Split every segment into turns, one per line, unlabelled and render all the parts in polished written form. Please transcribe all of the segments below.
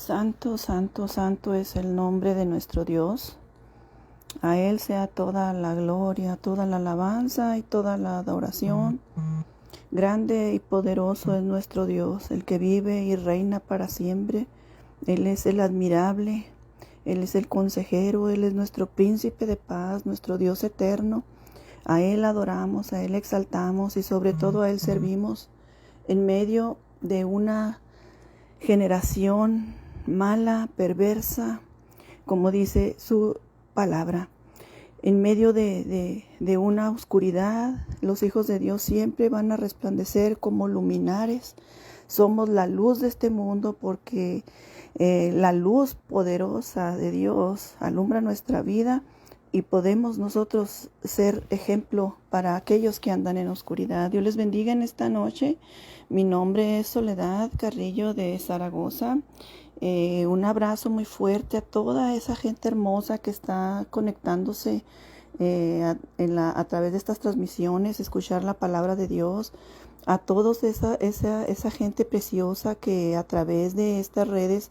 Santo, santo, santo es el nombre de nuestro Dios. A Él sea toda la gloria, toda la alabanza y toda la adoración. Grande y poderoso es nuestro Dios, el que vive y reina para siempre. Él es el admirable, Él es el consejero, Él es nuestro príncipe de paz, nuestro Dios eterno. A Él adoramos, a Él exaltamos y sobre todo a Él servimos en medio de una generación mala, perversa, como dice su palabra. En medio de una oscuridad, los hijos de Dios siempre van a resplandecer como luminares. Somos la luz de este mundo porque la luz poderosa de Dios alumbra nuestra vida y podemos nosotros ser ejemplo para aquellos que andan en oscuridad. Dios les bendiga en esta noche. Mi nombre es Soledad Carrillo de Zaragoza. Un abrazo muy fuerte a toda esa gente hermosa que está conectándose a través de estas transmisiones, escuchar la palabra de Dios. A todos esa gente preciosa que a través de estas redes,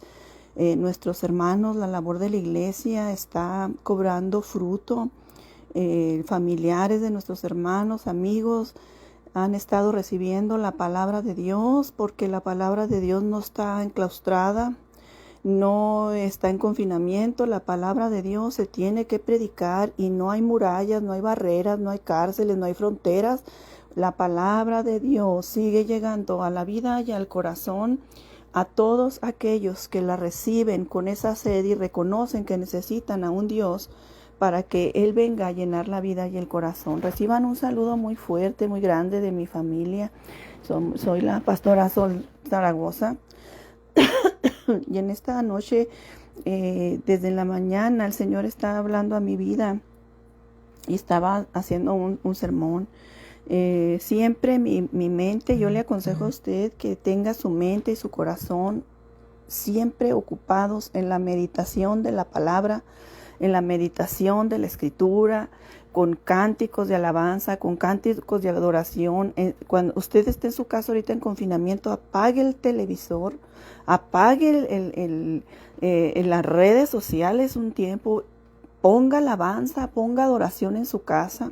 nuestros hermanos, la labor de la iglesia está cobrando fruto. Familiares de nuestros hermanos, amigos, han estado recibiendo la palabra de Dios, porque la palabra de Dios no está enclaustrada, no está en confinamiento. La palabra de Dios se tiene que predicar y no hay murallas, no hay barreras, no hay cárceles, no hay fronteras. La palabra de Dios sigue llegando a la vida y al corazón a todos aquellos que la reciben con esa sed y reconocen que necesitan a un Dios para que Él venga a llenar la vida y el corazón. Reciban un saludo muy fuerte, muy grande de mi familia. Soy la pastora Sol Zaragoza. Y en esta noche, desde la mañana, el Señor está hablando a mi vida y estaba haciendo un sermón. Siempre mi mente, yo le aconsejo a usted que tenga su mente y su corazón siempre ocupados en la meditación de la palabra, en la meditación de la escritura, con cánticos de alabanza, con cánticos de adoración. Cuando usted esté en su casa ahorita en confinamiento, apague el televisor, apague en las redes sociales un tiempo, ponga alabanza, ponga adoración en su casa.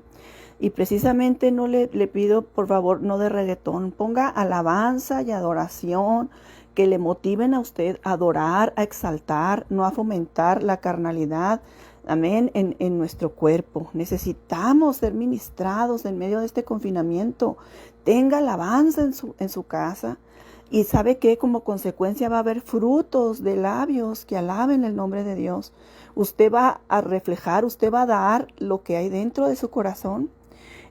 Y precisamente no le pido, por favor, no de reggaetón, ponga alabanza y adoración que le motiven a usted a adorar, a exaltar, no a fomentar la carnalidad, amén, en nuestro cuerpo. Necesitamos ser ministrados en medio de este confinamiento. Tenga alabanza en su casa. Y sabe que como consecuencia va a haber frutos de labios que alaben el nombre de Dios. Usted va a reflejar, usted va a dar lo que hay dentro de su corazón.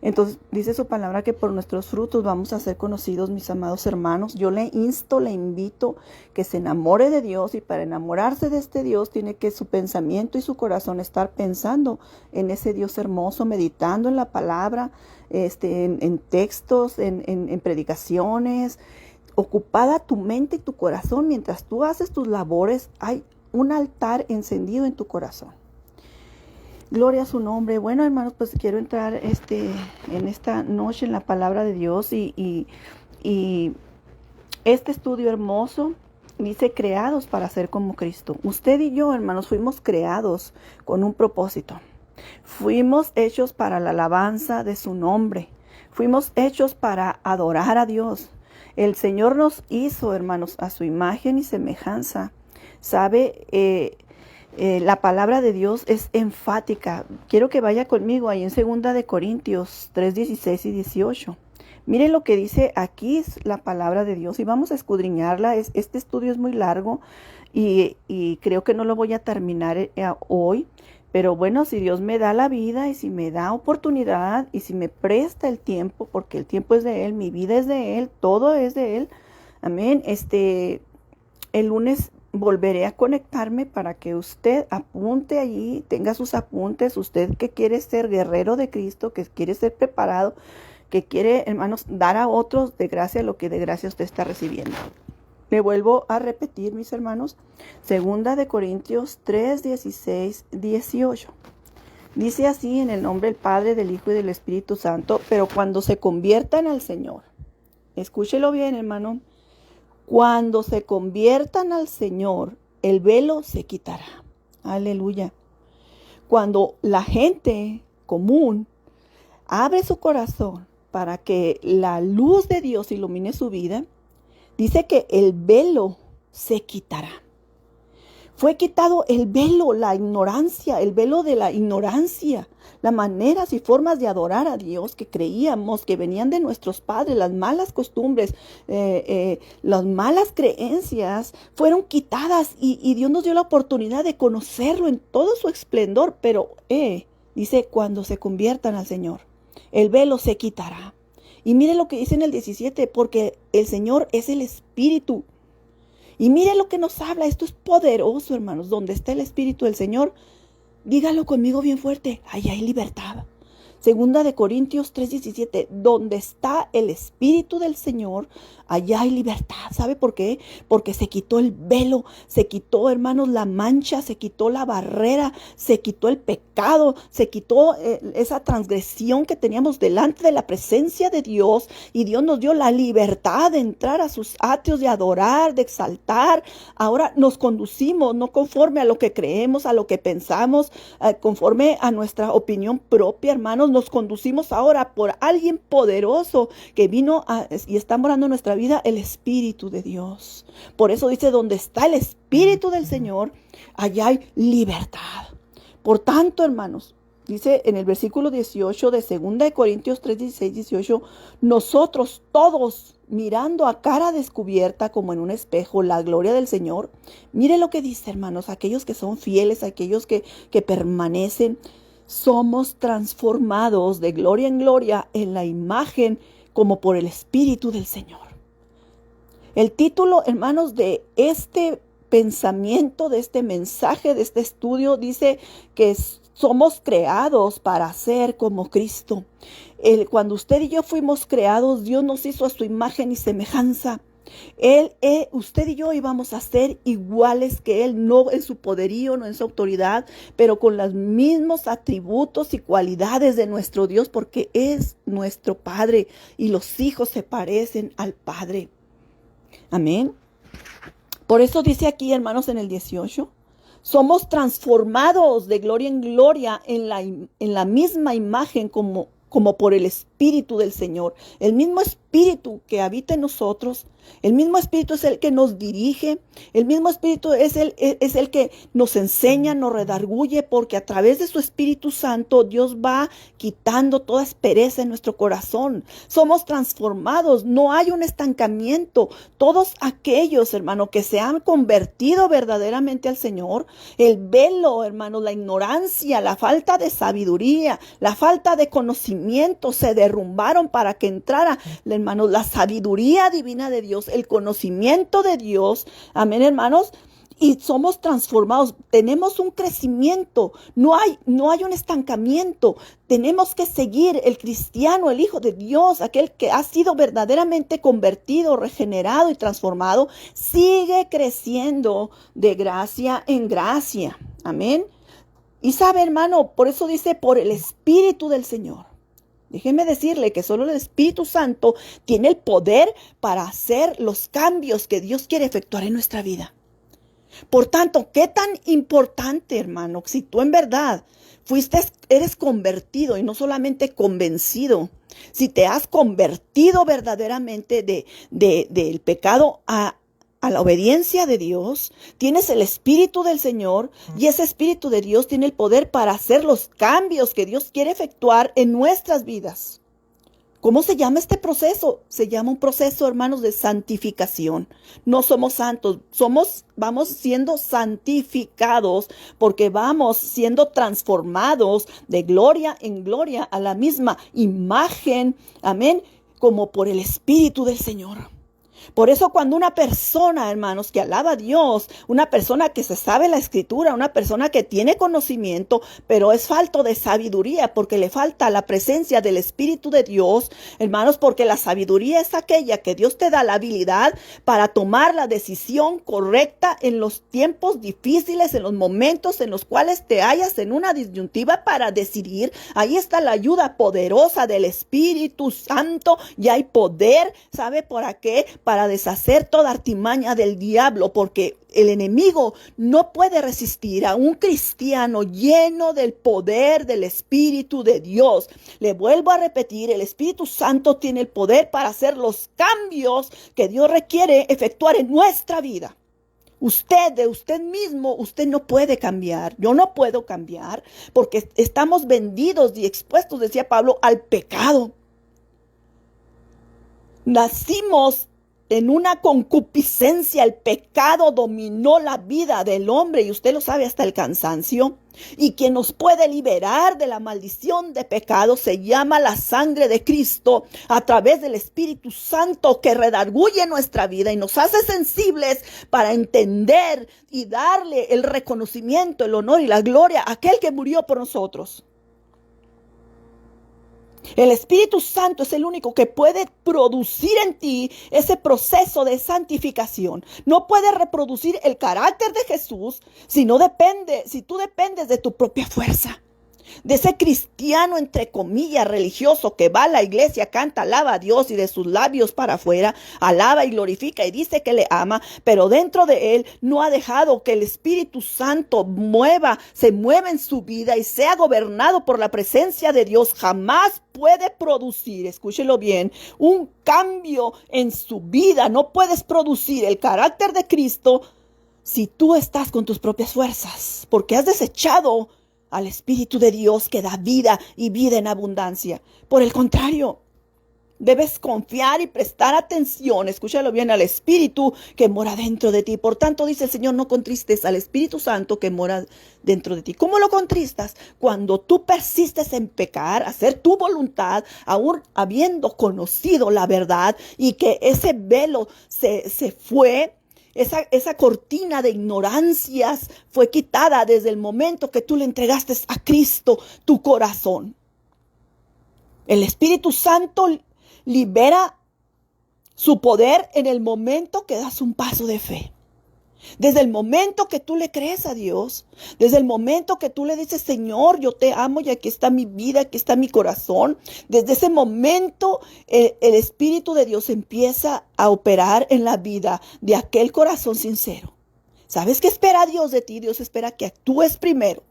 Entonces dice su palabra que por nuestros frutos vamos a ser conocidos, mis amados hermanos. Yo le invito que se enamore de Dios, y para enamorarse de este Dios tiene que su pensamiento y su corazón estar pensando en ese Dios hermoso, meditando en la palabra, en textos, en predicaciones. Ocupada tu mente y tu corazón mientras tú haces tus labores, hay un altar encendido en tu corazón. Gloria a su nombre. Bueno, hermanos, pues quiero entrar en esta noche en la palabra de Dios y este estudio hermoso dice creados para ser como Cristo. Usted y yo, hermanos, fuimos creados con un propósito. Fuimos hechos para la alabanza de su nombre. Fuimos hechos para adorar a Dios. El Señor nos hizo, hermanos, a su imagen y semejanza. ¿Sabe? La palabra de Dios es enfática. Quiero que vaya conmigo ahí en 2 de Corintios 3, 16 y 18. Miren lo que dice aquí la palabra de Dios y vamos a escudriñarla. Este estudio es muy largo y creo que no lo voy a terminar hoy. Pero bueno, si Dios me da la vida y si me da oportunidad y si me presta el tiempo, porque el tiempo es de Él, mi vida es de Él, todo es de Él. Amén. El lunes volveré a conectarme para que usted apunte allí, tenga sus apuntes. Usted que quiere ser guerrero de Cristo, que quiere ser preparado, que quiere, hermanos, dar a otros de gracia lo que de gracia usted está recibiendo. Me vuelvo a repetir, mis hermanos, 2 de Corintios 3, 16, 18. Dice así en el nombre del Padre, del Hijo y del Espíritu Santo, pero cuando se conviertan al Señor, escúchelo bien, hermano, cuando se conviertan al Señor, el velo se quitará. Aleluya. Cuando la gente común abre su corazón para que la luz de Dios ilumine su vida, dice que el velo se quitará. Fue quitado el velo, la ignorancia, el velo de la ignorancia, las maneras y formas de adorar a Dios que creíamos que venían de nuestros padres, las malas costumbres, las malas creencias fueron quitadas y Dios nos dio la oportunidad de conocerlo en todo su esplendor, pero dice cuando se conviertan al Señor, el velo se quitará. Y mire lo que dice en el 17, porque el Señor es el Espíritu. Y mire lo que nos habla, esto es poderoso, hermanos. Donde está el Espíritu del Señor, dígalo conmigo bien fuerte, allá hay libertad. Segunda de Corintios 3:17, donde está el Espíritu del Señor, allá hay libertad. ¿Sabe por qué? Porque se quitó el velo, se quitó, hermanos, la mancha, se quitó la barrera, se quitó el pecado, se quitó esa transgresión que teníamos delante de la presencia de Dios. Y Dios nos dio la libertad de entrar a sus atrios, de adorar, de exaltar. Ahora nos conducimos no conforme a lo que creemos, a lo que pensamos, conforme a nuestra opinión propia, hermanos. Nos conducimos ahora por alguien poderoso que vino y está morando en nuestra vida, el Espíritu de Dios. Por eso dice, donde está el Espíritu del Señor, allá hay libertad. Por tanto, hermanos, dice en el versículo 18 de 2 de Corintios 3, 16, 18, nosotros todos mirando a cara descubierta como en un espejo la gloria del Señor. Mire lo que dice, hermanos, aquellos que son fieles, aquellos que permanecen, somos transformados de gloria en gloria en la imagen como por el Espíritu del Señor. El título, hermanos, de este pensamiento, de este mensaje, de este estudio, dice que somos creados para ser como Cristo. Cuando usted y yo fuimos creados, Dios nos hizo a su imagen y semejanza. Usted y yo íbamos a ser iguales que Él, no en su poderío, no en su autoridad, pero con los mismos atributos y cualidades de nuestro Dios, porque es nuestro Padre y los hijos se parecen al Padre. Amén. Por eso dice aquí, hermanos, en el 18, somos transformados de gloria en gloria en la misma imagen como por el Espíritu del Señor. El mismo Espíritu que habita en nosotros, el mismo Espíritu es el que nos dirige, el mismo Espíritu es el que nos enseña, nos redarguye, porque a través de su Espíritu Santo Dios va quitando toda aspereza en nuestro corazón. Somos transformados, no hay un estancamiento. Todos aquellos, hermanos, que se han convertido verdaderamente al Señor, el velo, hermanos, la ignorancia, la falta de sabiduría, la falta de conocimiento se derrumbaron para que entrara, hermanos, la sabiduría divina de Dios, el conocimiento de Dios. Amén, hermanos. Y somos transformados, tenemos un crecimiento, no hay un estancamiento. Tenemos que seguir el cristiano, el Hijo de Dios, aquel que ha sido verdaderamente convertido, regenerado y transformado, sigue creciendo de gracia en gracia. Amén. Y sabe, hermano, por eso dice, por el Espíritu del Señor. Déjeme decirle que solo el Espíritu Santo tiene el poder para hacer los cambios que Dios quiere efectuar en nuestra vida. Por tanto, qué tan importante, hermano, si tú en verdad eres convertido y no solamente convencido, si te has convertido verdaderamente del pecado a la obediencia de Dios, tienes el Espíritu del Señor y ese Espíritu de Dios tiene el poder para hacer los cambios que Dios quiere efectuar en nuestras vidas. ¿Cómo se llama este proceso? Se llama un proceso, hermanos, de santificación. No somos santos, vamos siendo santificados porque vamos siendo transformados de gloria en gloria a la misma imagen, amén, como por el Espíritu del Señor. Por eso cuando una persona, hermanos, que alaba a Dios, una persona que se sabe la Escritura, una persona que tiene conocimiento, pero es falto de sabiduría porque le falta la presencia del Espíritu de Dios, hermanos, porque la sabiduría es aquella que Dios te da la habilidad para tomar la decisión correcta en los tiempos difíciles, en los momentos en los cuales te hallas en una disyuntiva para decidir. Ahí está la ayuda poderosa del Espíritu Santo y hay poder, ¿sabe por qué? para deshacer toda artimaña del diablo, porque el enemigo no puede resistir a un cristiano lleno del poder del Espíritu de Dios. Le vuelvo a repetir, el Espíritu Santo tiene el poder para hacer los cambios que Dios requiere efectuar en nuestra vida. Usted, de usted mismo, usted no puede cambiar. Yo no puedo cambiar porque estamos vendidos y expuestos, decía Pablo, al pecado. Nacimos en una concupiscencia, el pecado dominó la vida del hombre y usted lo sabe hasta el cansancio. Y quien nos puede liberar de la maldición de pecado se llama la sangre de Cristo a través del Espíritu Santo que redarguye nuestra vida y nos hace sensibles para entender y darle el reconocimiento, el honor y la gloria a aquel que murió por nosotros. El Espíritu Santo es el único que puede producir en ti ese proceso de santificación. No puedes reproducir el carácter de Jesús si tú dependes de tu propia fuerza. De ese cristiano, entre comillas, religioso que va a la iglesia, canta, alaba a Dios y de sus labios para afuera, alaba y glorifica y dice que le ama, pero dentro de él no ha dejado que el Espíritu Santo se mueva en su vida y sea gobernado por la presencia de Dios. Jamás puede producir, escúchelo bien, un cambio en su vida. No puedes producir el carácter de Cristo si tú estás con tus propias fuerzas, porque has desechado al Espíritu de Dios que da vida y vida en abundancia. Por el contrario, debes confiar y prestar atención, escúchalo bien, al Espíritu que mora dentro de ti. Por tanto, dice el Señor, no contristes al Espíritu Santo que mora dentro de ti. ¿Cómo lo contristas? Cuando tú persistes en pecar, hacer tu voluntad, aún habiendo conocido la verdad y que ese velo se fue. Esa cortina de ignorancias fue quitada desde el momento que tú le entregaste a Cristo tu corazón. El Espíritu Santo libera su poder en el momento que das un paso de fe. Desde el momento que tú le crees a Dios, desde el momento que tú le dices, Señor, yo te amo y aquí está mi vida, aquí está mi corazón, desde ese momento el Espíritu de Dios empieza a operar en la vida de aquel corazón sincero. ¿Sabes qué espera Dios de ti? Dios espera que actúes primero.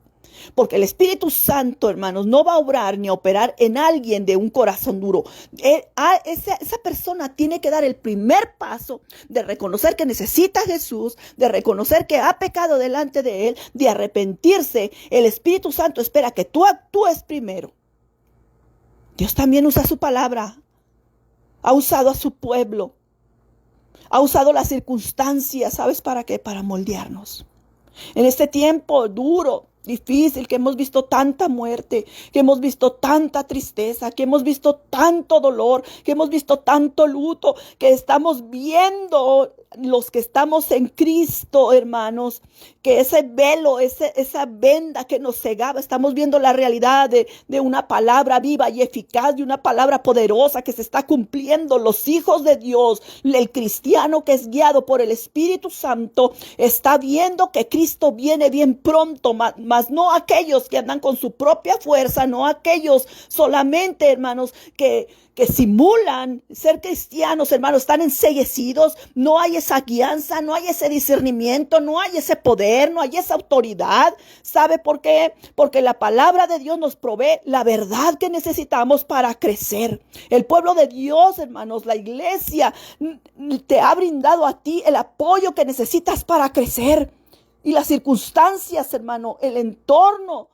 Porque el Espíritu Santo, hermanos, no va a obrar ni a operar en alguien de un corazón duro. Esa persona tiene que dar el primer paso de reconocer que necesita a Jesús, de reconocer que ha pecado delante de Él, de arrepentirse. El Espíritu Santo espera que tú actúes primero. Dios también usa su palabra. Ha usado a su pueblo. Ha usado las circunstancias. ¿Sabes para qué? Para moldearnos. En este tiempo duro, difícil, que hemos visto tanta muerte, que hemos visto tanta tristeza, que hemos visto tanto dolor, que hemos visto tanto luto, que estamos viendo los que estamos en Cristo, hermanos, que ese velo, esa venda que nos cegaba, estamos viendo la realidad de una palabra viva y eficaz, de una palabra poderosa que se está cumpliendo. Los hijos de Dios, el cristiano que es guiado por el Espíritu Santo, está viendo que Cristo viene bien pronto, mas no aquellos que andan con su propia fuerza, no aquellos solamente, hermanos, que simulan ser cristianos, hermanos, están enceguecidos, no hay esa guianza, no hay ese discernimiento, no hay ese poder, no hay esa autoridad. ¿Sabe por qué? Porque la palabra de Dios nos provee la verdad que necesitamos para crecer. El pueblo de Dios, hermanos, la iglesia te ha brindado a ti el apoyo que necesitas para crecer. Y las circunstancias, hermano, el entorno,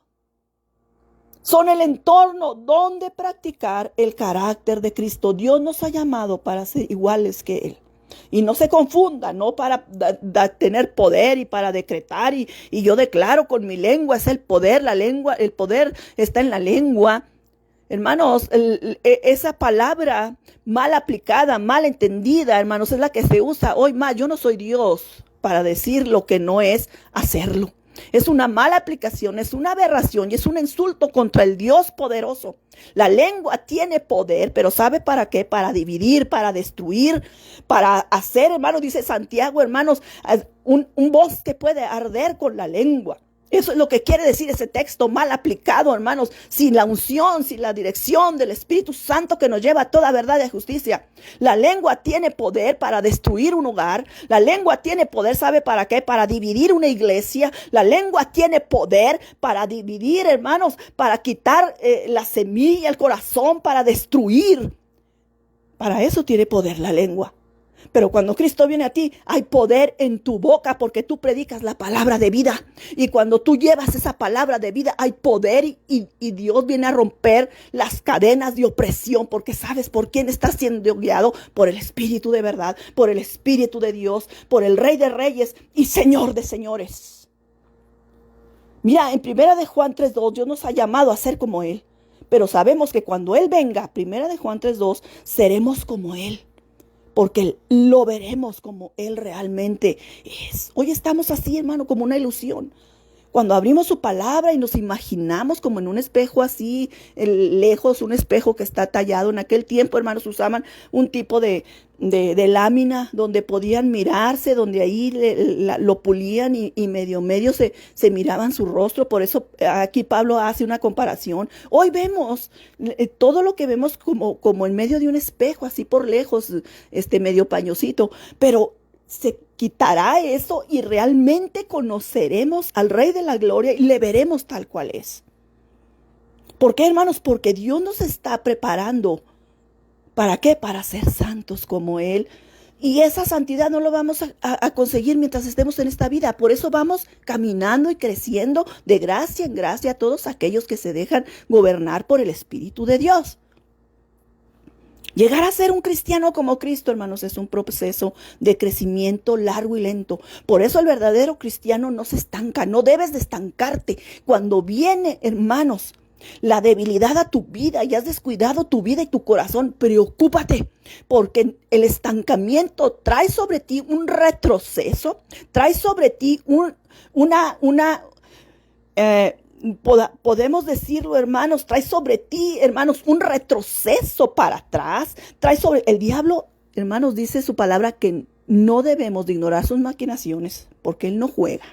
son el entorno donde practicar el carácter de Cristo. Dios nos ha llamado para ser iguales que Él. Y no se confunda, no para tener poder y para decretar. Y yo declaro con mi lengua, es el poder, el poder está en la lengua. Hermanos, esa palabra mal aplicada, mal entendida, hermanos, es la que se usa hoy más. Yo no soy Dios para decir lo que no es hacerlo. Es una mala aplicación, es una aberración y es un insulto contra el Dios poderoso. La lengua tiene poder, pero ¿sabe para qué? Para dividir, para destruir, para hacer, hermanos, dice Santiago, hermanos, un bosque puede arder con la lengua. Eso es lo que quiere decir ese texto mal aplicado, hermanos, sin la unción, sin la dirección del Espíritu Santo que nos lleva a toda verdad y justicia. La lengua tiene poder para destruir un hogar. La lengua tiene poder, ¿sabe para qué? Para dividir una iglesia. La lengua tiene poder para dividir, hermanos, para quitar la semilla, el corazón, para destruir. Para eso tiene poder la lengua. Pero cuando Cristo viene a ti, hay poder en tu boca porque tú predicas la palabra de vida. Y cuando tú llevas esa palabra de vida, hay poder y Dios viene a romper las cadenas de opresión porque sabes por quién estás siendo guiado, por el Espíritu de verdad, por el Espíritu de Dios, por el Rey de Reyes y Señor de Señores. Mira, en 1 Juan 3:2, Dios nos ha llamado a ser como Él. Pero sabemos que cuando Él venga, 1 Juan 3:2, seremos como Él. Porque lo veremos como Él realmente es. Hoy estamos así, hermano, como una ilusión. Cuando abrimos su palabra y nos imaginamos como en un espejo así, lejos, un espejo que está tallado. En aquel tiempo, hermanos, usaban un tipo de lámina donde podían mirarse, donde ahí lo pulían y medio se miraban su rostro. Por eso aquí Pablo hace una comparación. Hoy vemos todo lo que vemos como en medio de un espejo, así por lejos, medio pañosito, pero se quitará eso y realmente conoceremos al Rey de la Gloria y le veremos tal cual es. ¿Por qué, hermanos? Porque Dios nos está preparando. ¿Para qué? Para ser santos como Él. Y esa santidad no lo vamos a conseguir mientras estemos en esta vida. Por eso vamos caminando y creciendo de gracia en gracia a todos aquellos que se dejan gobernar por el Espíritu de Dios. Llegar a ser un cristiano como Cristo, hermanos, es un proceso de crecimiento largo y lento. Por eso el verdadero cristiano no se estanca, no debes de estancarte. Cuando viene, hermanos, la debilidad a tu vida y has descuidado tu vida y tu corazón, preocúpate, porque el estancamiento trae sobre ti un retroceso, trae sobre ti podemos decirlo, hermanos, trae sobre ti, hermanos, un retroceso para atrás, trae sobre el diablo, hermanos, dice su palabra que no debemos de ignorar sus maquinaciones, porque él no juega.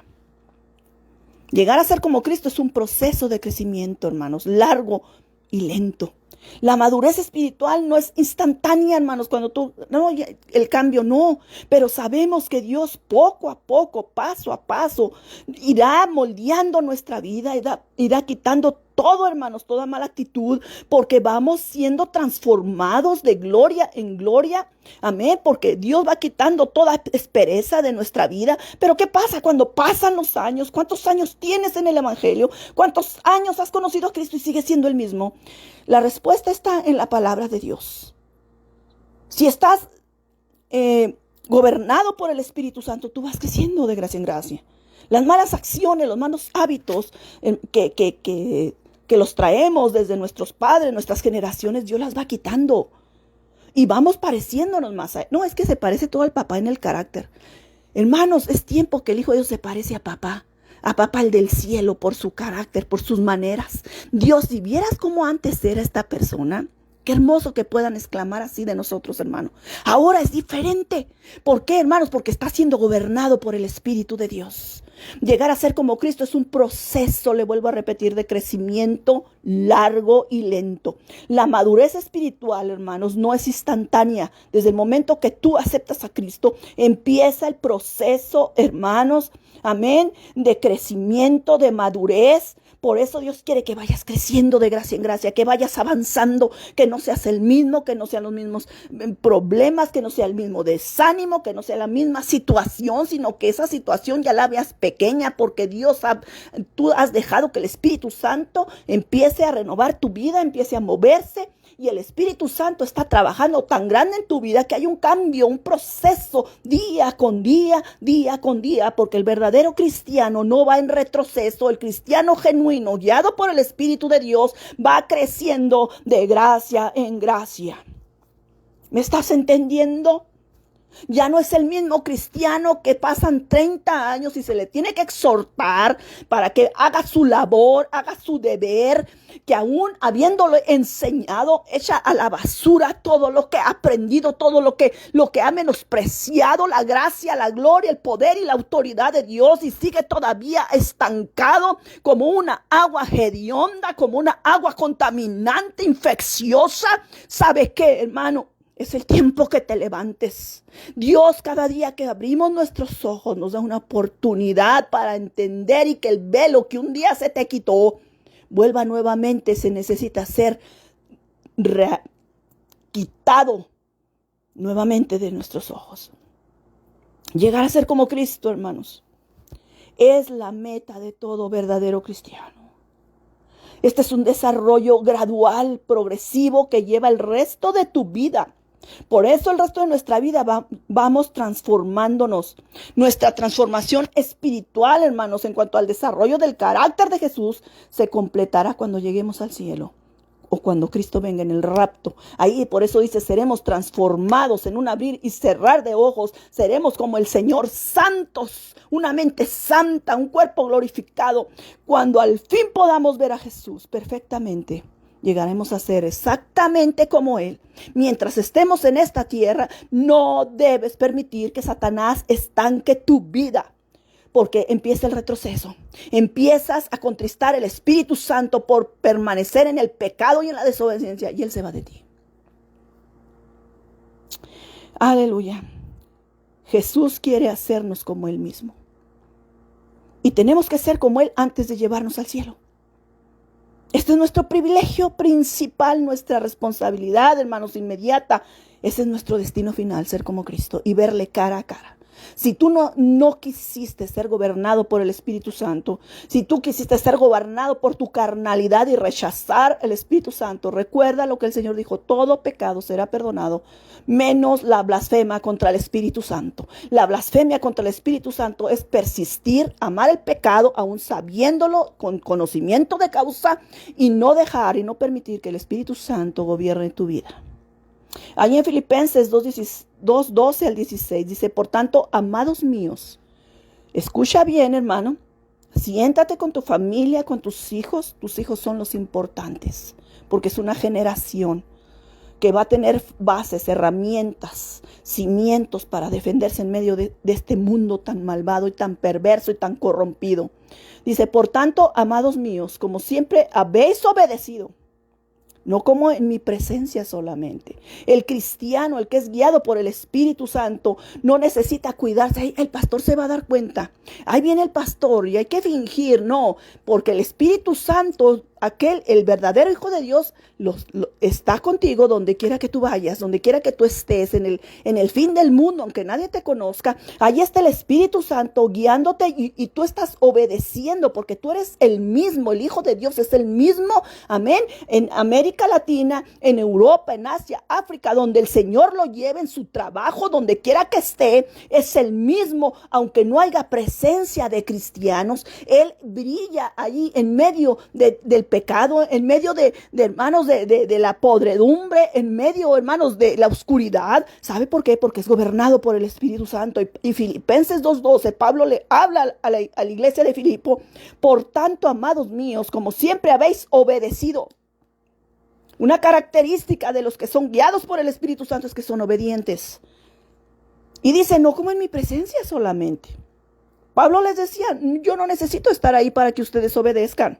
Llegar a ser como Cristo es un proceso de crecimiento, hermanos, largo y lento. La madurez espiritual no es instantánea, hermanos, el cambio no, pero sabemos que Dios poco a poco, paso a paso, irá moldeando nuestra vida, irá quitando todo, hermanos, toda mala actitud, porque vamos siendo transformados de gloria en gloria. Amén, porque Dios va quitando toda aspereza de nuestra vida. Pero ¿qué pasa cuando pasan los años? ¿Cuántos años tienes en el Evangelio? ¿Cuántos años has conocido a Cristo y sigues siendo el mismo? La respuesta está en la palabra de Dios. Si estás gobernado por el Espíritu Santo, tú vas creciendo de gracia en gracia. Las malas acciones, los malos hábitos que los traemos desde nuestros padres, nuestras generaciones, Dios las va quitando. Y vamos pareciéndonos más. No, es que se parece todo al papá en el carácter. Hermanos, es tiempo que el Hijo de Dios se parece a papá el del cielo, por su carácter, por sus maneras. Dios, si vieras cómo antes era esta persona, qué hermoso que puedan exclamar así de nosotros, hermano. Ahora es diferente. ¿Por qué, hermanos? Porque está siendo gobernado por el Espíritu de Dios. Llegar a ser como Cristo es un proceso, le vuelvo a repetir, de crecimiento largo y lento. La madurez espiritual, hermanos, no es instantánea. Desde el momento que tú aceptas a Cristo, empieza el proceso, hermanos, amén, de crecimiento, de madurez. Por eso Dios quiere que vayas creciendo de gracia en gracia, que vayas avanzando, que no seas el mismo, que no sean los mismos problemas, que no sea el mismo desánimo, que no sea la misma situación, sino que esa situación ya la veas pequeña, porque tú has dejado que el Espíritu Santo empiece a renovar tu vida, empiece a moverse. Y el Espíritu Santo está trabajando tan grande en tu vida que hay un cambio, un proceso día con día, porque el verdadero cristiano no va en retroceso. El cristiano genuino, guiado por el Espíritu de Dios, va creciendo de gracia en gracia. ¿Me estás entendiendo? Ya no es el mismo cristiano que pasan 30 años y se le tiene que exhortar para que haga su labor, haga su deber, que aún habiéndolo enseñado, echa a la basura todo lo que ha aprendido, todo lo que ha menospreciado, la gracia, la gloria, el poder y la autoridad de Dios, y sigue todavía estancado como una agua hedionda, como una agua contaminante, infecciosa. ¿Sabe qué, hermano? Es el tiempo que te levantes. Dios, cada día que abrimos nuestros ojos, nos da una oportunidad para entender, y que el velo que un día se te quitó vuelva nuevamente. Se necesita ser quitado nuevamente de nuestros ojos. Llegar a ser como Cristo, hermanos, es la meta de todo verdadero cristiano. Este es un desarrollo gradual, progresivo, que lleva el resto de tu vida. Por eso el resto de nuestra vida vamos transformándonos. Nuestra transformación espiritual, hermanos, en cuanto al desarrollo del carácter de Jesús, se completará cuando lleguemos al cielo, o cuando Cristo venga en el rapto. Ahí, por eso dice, seremos transformados en un abrir y cerrar de ojos. Seremos como el Señor, santos, una mente santa, un cuerpo glorificado. Cuando al fin podamos ver a Jesús perfectamente, llegaremos a ser exactamente como Él. Mientras estemos en esta tierra, no debes permitir que Satanás estanque tu vida, porque empieza el retroceso. Empiezas a contristar el Espíritu Santo por permanecer en el pecado y en la desobediencia, y Él se va de ti. Aleluya. Jesús quiere hacernos como Él mismo, y tenemos que ser como Él antes de llevarnos al cielo. Este es nuestro privilegio principal, nuestra responsabilidad, hermanos, inmediata. Ese es nuestro destino final, ser como Cristo y verle cara a cara. Si tú no quisiste ser gobernado por el Espíritu Santo, si tú quisiste ser gobernado por tu carnalidad y rechazar el Espíritu Santo, recuerda lo que el Señor dijo: todo pecado será perdonado, menos la blasfemia contra el Espíritu Santo. La blasfemia contra el Espíritu Santo es persistir, amar el pecado, aún sabiéndolo, con conocimiento de causa, y no dejar y no permitir que el Espíritu Santo gobierne tu vida. Allí en Filipenses 2:12 al 16 dice: por tanto, amados míos, escucha bien, hermano, siéntate con tu familia, con tus hijos. Tus hijos son los importantes, porque es una generación que va a tener bases, herramientas, cimientos para defenderse en medio de este mundo tan malvado y tan perverso y tan corrompido. Dice: por tanto, amados míos, como siempre habéis obedecido, no como en mi presencia solamente. El cristiano, el que es guiado por el Espíritu Santo, no necesita cuidarse. Ay, el pastor se va a dar cuenta. Ahí viene el pastor y hay que fingir. No, porque el Espíritu Santo, el verdadero Hijo de Dios, está contigo donde quiera que tú vayas, donde quiera que tú estés, en el fin del mundo, aunque nadie te conozca. Ahí está el Espíritu Santo guiándote, y tú estás obedeciendo, porque tú eres el mismo. El Hijo de Dios es el mismo, amén, en América Latina, en Europa, en Asia, África, donde el Señor lo lleve, en su trabajo, donde quiera que esté, es el mismo. Aunque no haya presencia de cristianos, Él brilla allí en medio del pecado, en medio de hermanos, de la podredumbre, en medio, hermanos, de la oscuridad. ¿Sabe por qué? Porque es gobernado por el Espíritu Santo. Y Filipenses 2:12, Pablo le habla a la iglesia de Filipo: por tanto, amados míos, como siempre habéis obedecido. Una característica de los que son guiados por el Espíritu Santo es que son obedientes. Y dice: no como en mi presencia solamente. Pablo les decía: yo no necesito estar ahí para que ustedes obedezcan,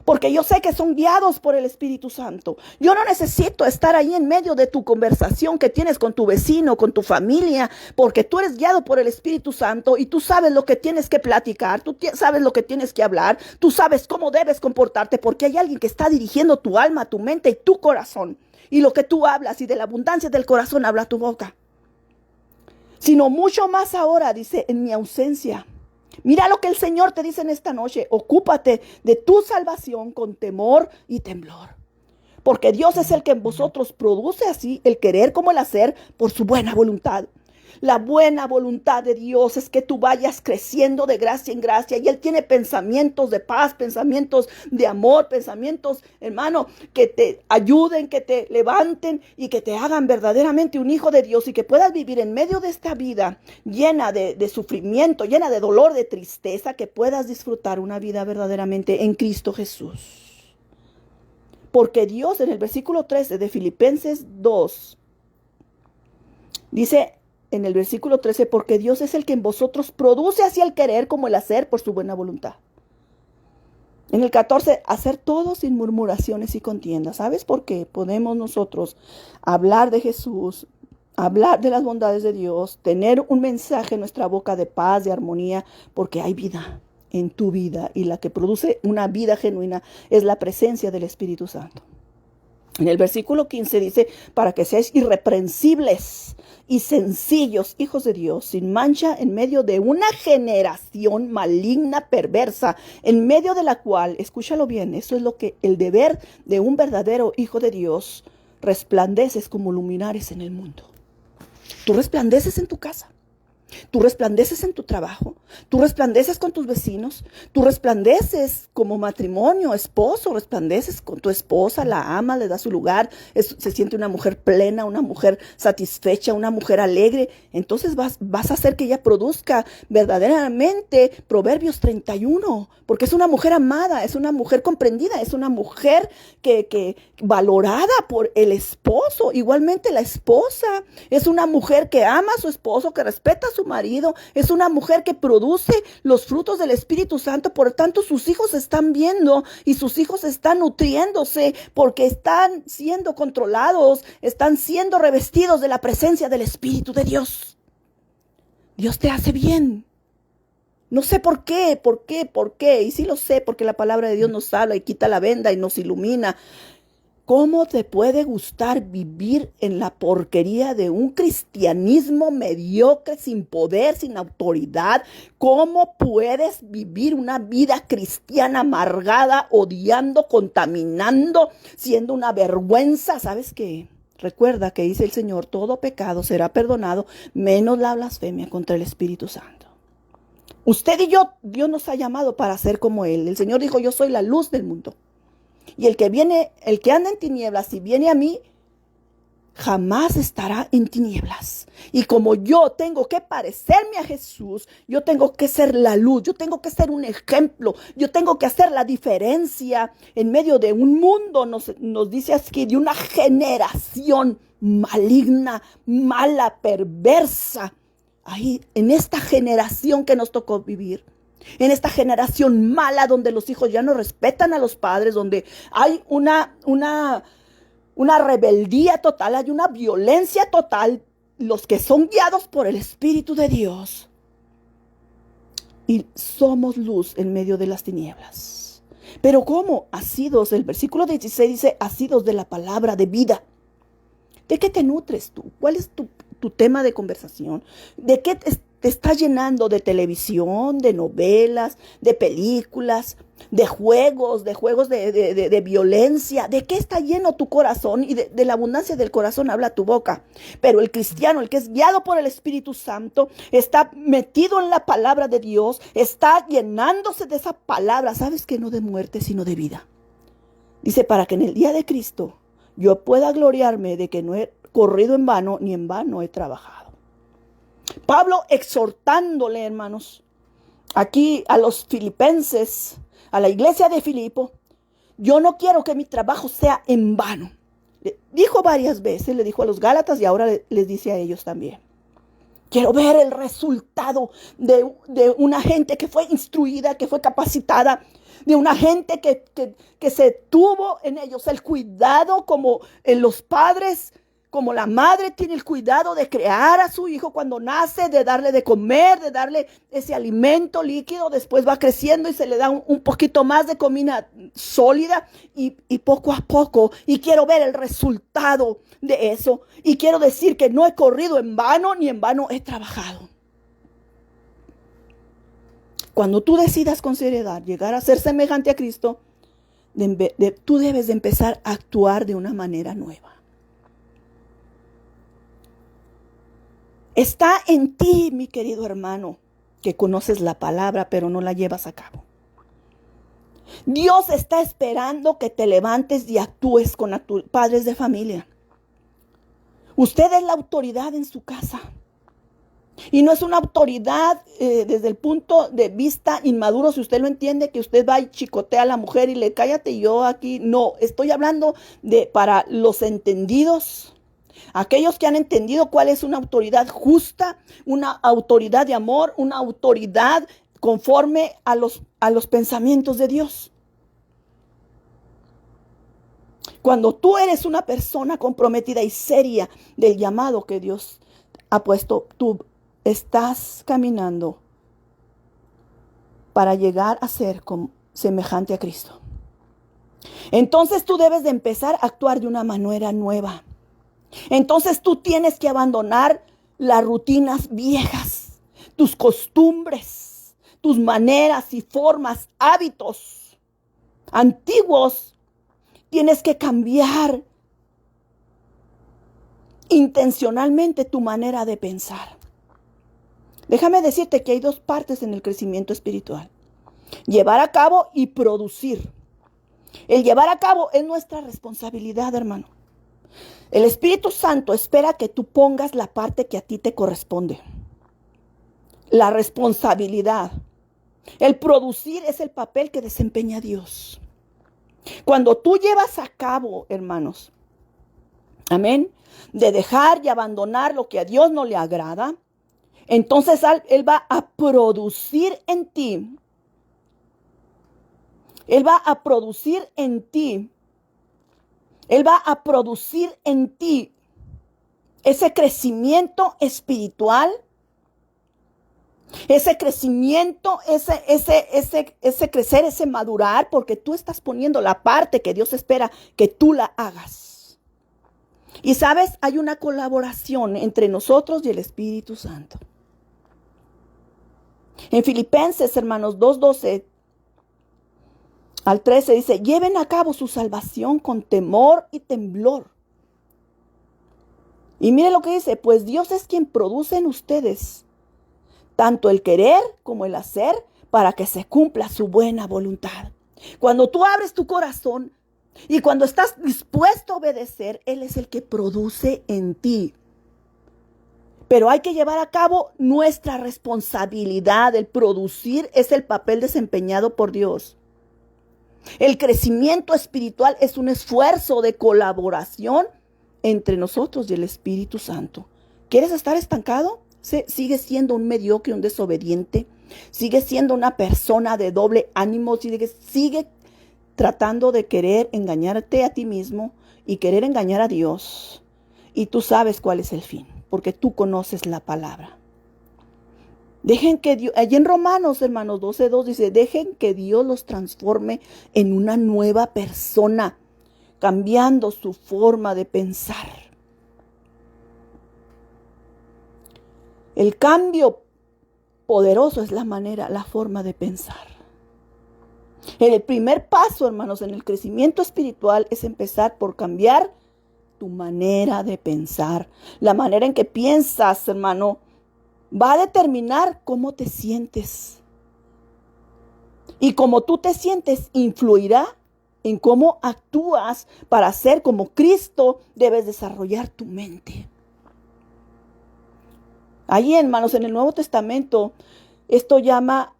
porque yo sé que son guiados por el Espíritu Santo. Yo no necesito estar ahí en medio de tu conversación que tienes con tu vecino, con tu familia, porque tú eres guiado por el Espíritu Santo y tú sabes lo que tienes que platicar, tú sabes lo que tienes que hablar, tú sabes cómo debes comportarte, porque hay alguien que está dirigiendo tu alma, tu mente y tu corazón. Y lo que tú hablas, y de la abundancia del corazón habla tu boca. Sino mucho más ahora, dice, en mi ausencia. Mira lo que el Señor te dice en esta noche: ocúpate de tu salvación con temor y temblor, porque Dios es el que en vosotros produce así el querer como el hacer por su buena voluntad. La buena voluntad de Dios es que tú vayas creciendo de gracia en gracia. Y Él tiene pensamientos de paz, pensamientos de amor, pensamientos, hermano, que te ayuden, que te levanten y que te hagan verdaderamente un hijo de Dios y que puedas vivir en medio de esta vida llena de sufrimiento, llena de dolor, de tristeza, que puedas disfrutar una vida verdaderamente en Cristo Jesús. Porque Dios, en el versículo 13 de Filipenses 2, dice en el versículo 13, porque Dios es el que en vosotros produce así el querer como el hacer por su buena voluntad. En el 14, hacer todo sin murmuraciones y contiendas. ¿Sabes por qué? Podemos nosotros hablar de Jesús, hablar de las bondades de Dios, tener un mensaje en nuestra boca de paz, de armonía, porque hay vida en tu vida y la que produce una vida genuina es la presencia del Espíritu Santo. En el versículo 15 dice, para que seáis irreprensibles y sencillos, hijos de Dios, sin mancha en medio de una generación maligna, perversa, en medio de la cual, escúchalo bien, eso es lo que el deber de un verdadero hijo de Dios, resplandeces como luminares en el mundo. Tú resplandeces en tu casa. Tú resplandeces en tu trabajo, tú resplandeces con tus vecinos, tú resplandeces como matrimonio, esposo, resplandeces con tu esposa, la ama, le da su lugar, se siente una mujer plena, una mujer satisfecha, una mujer alegre. Entonces vas a hacer que ella produzca verdaderamente Proverbios 31, porque es una mujer amada, es una mujer comprendida, es una mujer que valorada por el esposo. Igualmente la esposa es una mujer que ama a su esposo, que respeta a su marido, es una mujer que produce los frutos del Espíritu Santo. Por tanto, sus hijos están viendo y sus hijos están nutriéndose porque están siendo controlados, están siendo revestidos de la presencia del Espíritu de Dios. Dios te hace bien. No sé por qué. Y sí lo sé, porque la palabra de Dios nos habla y quita la venda y nos ilumina. ¿Cómo te puede gustar vivir en la porquería de un cristianismo mediocre, sin poder, sin autoridad? ¿Cómo puedes vivir una vida cristiana amargada, odiando, contaminando, siendo una vergüenza? ¿Sabes qué? Recuerda que dice el Señor, todo pecado será perdonado, menos la blasfemia contra el Espíritu Santo. Usted y yo, Dios nos ha llamado para ser como Él. El Señor dijo, yo soy la luz del mundo. Y el que anda en tinieblas y viene a mí, jamás estará en tinieblas. Y como yo tengo que parecerme a Jesús, yo tengo que ser la luz, yo tengo que ser un ejemplo, yo tengo que hacer la diferencia en medio de un mundo, nos dice aquí, de una generación maligna, mala, perversa. Ahí, en esta generación que nos tocó vivir. En esta generación mala donde los hijos ya no respetan a los padres, donde hay una rebeldía total, hay una violencia total, los que son guiados por el Espíritu de Dios. Y somos luz en medio de las tinieblas. Pero ¿cómo? Asidos, el versículo 16 dice, asidos de la palabra de vida. ¿De qué te nutres tú? ¿Cuál es tu tema de conversación? ¿De qué te estás llenando? ¿De televisión, de novelas, de películas, de juegos de violencia? ¿De qué está lleno tu corazón? Y de la abundancia del corazón habla tu boca. Pero el cristiano, el que es guiado por el Espíritu Santo, está metido en la palabra de Dios, está llenándose de esa palabra. ¿Sabes que no de muerte, sino de vida? Dice, para que en el día de Cristo yo pueda gloriarme de que no he corrido en vano, ni en vano he trabajado. Pablo exhortándole, hermanos, aquí a los filipenses, a la iglesia de Filipo, yo no quiero que mi trabajo sea en vano. Le dijo varias veces, le dijo a los Gálatas y ahora les dice a ellos también. Quiero ver el resultado de una gente que fue instruida, que fue capacitada, de una gente que se tuvo en ellos el cuidado como en los padres, como la madre tiene el cuidado de crear a su hijo cuando nace, de darle de comer, de darle ese alimento líquido, después va creciendo y se le da un poquito más de comida sólida y poco a poco. Y quiero ver el resultado de eso. Y quiero decir que no he corrido en vano, ni en vano he trabajado. Cuando tú decidas con seriedad llegar a ser semejante a Cristo, tú debes de empezar a actuar de una manera nueva. Está en ti, mi querido hermano, que conoces la palabra, pero no la llevas a cabo. Dios está esperando que te levantes y actúes con padres de familia. Usted es la autoridad en su casa. Y no es una autoridad desde el punto de vista inmaduro, si usted lo entiende, que usted va y chicotea a la mujer y le cállate, yo aquí. No, estoy hablando para los entendidos. Aquellos que han entendido cuál es una autoridad justa, una autoridad de amor, una autoridad conforme a los pensamientos de Dios. Cuando tú eres una persona comprometida y seria del llamado que Dios ha puesto, tú estás caminando para llegar a ser semejante a Cristo. Entonces tú debes de empezar a actuar de una manera nueva. Entonces tú tienes que abandonar las rutinas viejas, tus costumbres, tus maneras y formas, hábitos antiguos. Tienes que cambiar intencionalmente tu manera de pensar. Déjame decirte que hay dos partes en el crecimiento espiritual: llevar a cabo y producir. El llevar a cabo es nuestra responsabilidad, hermano. El Espíritu Santo espera que tú pongas la parte que a ti te corresponde. La responsabilidad. El producir es el papel que desempeña Dios. Cuando tú llevas a cabo, hermanos, amén, de dejar y abandonar lo que a Dios no le agrada, entonces Él va a producir en ti. Él va a producir en ti. Él va a producir en ti ese crecimiento espiritual, ese crecimiento, ese crecer, ese madurar, porque tú estás poniendo la parte que Dios espera que tú la hagas. Y sabes, hay una colaboración entre nosotros y el Espíritu Santo. En Filipenses, hermanos, 2:12 al 13 dice: lleven a cabo su salvación con temor y temblor. Y mire lo que dice: pues Dios es quien produce en ustedes tanto el querer como el hacer para que se cumpla su buena voluntad. Cuando tú abres tu corazón y cuando estás dispuesto a obedecer, Él es el que produce en ti. Pero hay que llevar a cabo nuestra responsabilidad. El producir es el papel desempeñado por Dios. El crecimiento espiritual es un esfuerzo de colaboración entre nosotros y el Espíritu Santo. ¿Quieres estar estancado? Sigue siendo un mediocre, un desobediente. Sigue siendo una persona de doble ánimo. Sigue tratando de querer engañarte a ti mismo y querer engañar a Dios. Y tú sabes cuál es el fin, porque tú conoces la palabra. Dejen que Dios, allí en Romanos, hermanos, 12:2 dice: dejen que Dios los transforme en una nueva persona, cambiando su forma de pensar. El cambio poderoso es la forma de pensar. El primer paso, hermanos, en el crecimiento espiritual es empezar por cambiar tu manera de pensar. La manera en que piensas, hermano, va a determinar cómo te sientes. Y cómo tú te sientes influirá en cómo actúas. Para ser como Cristo, debes desarrollar tu mente. Ahí, hermanos, en el Nuevo Testamento, esto llama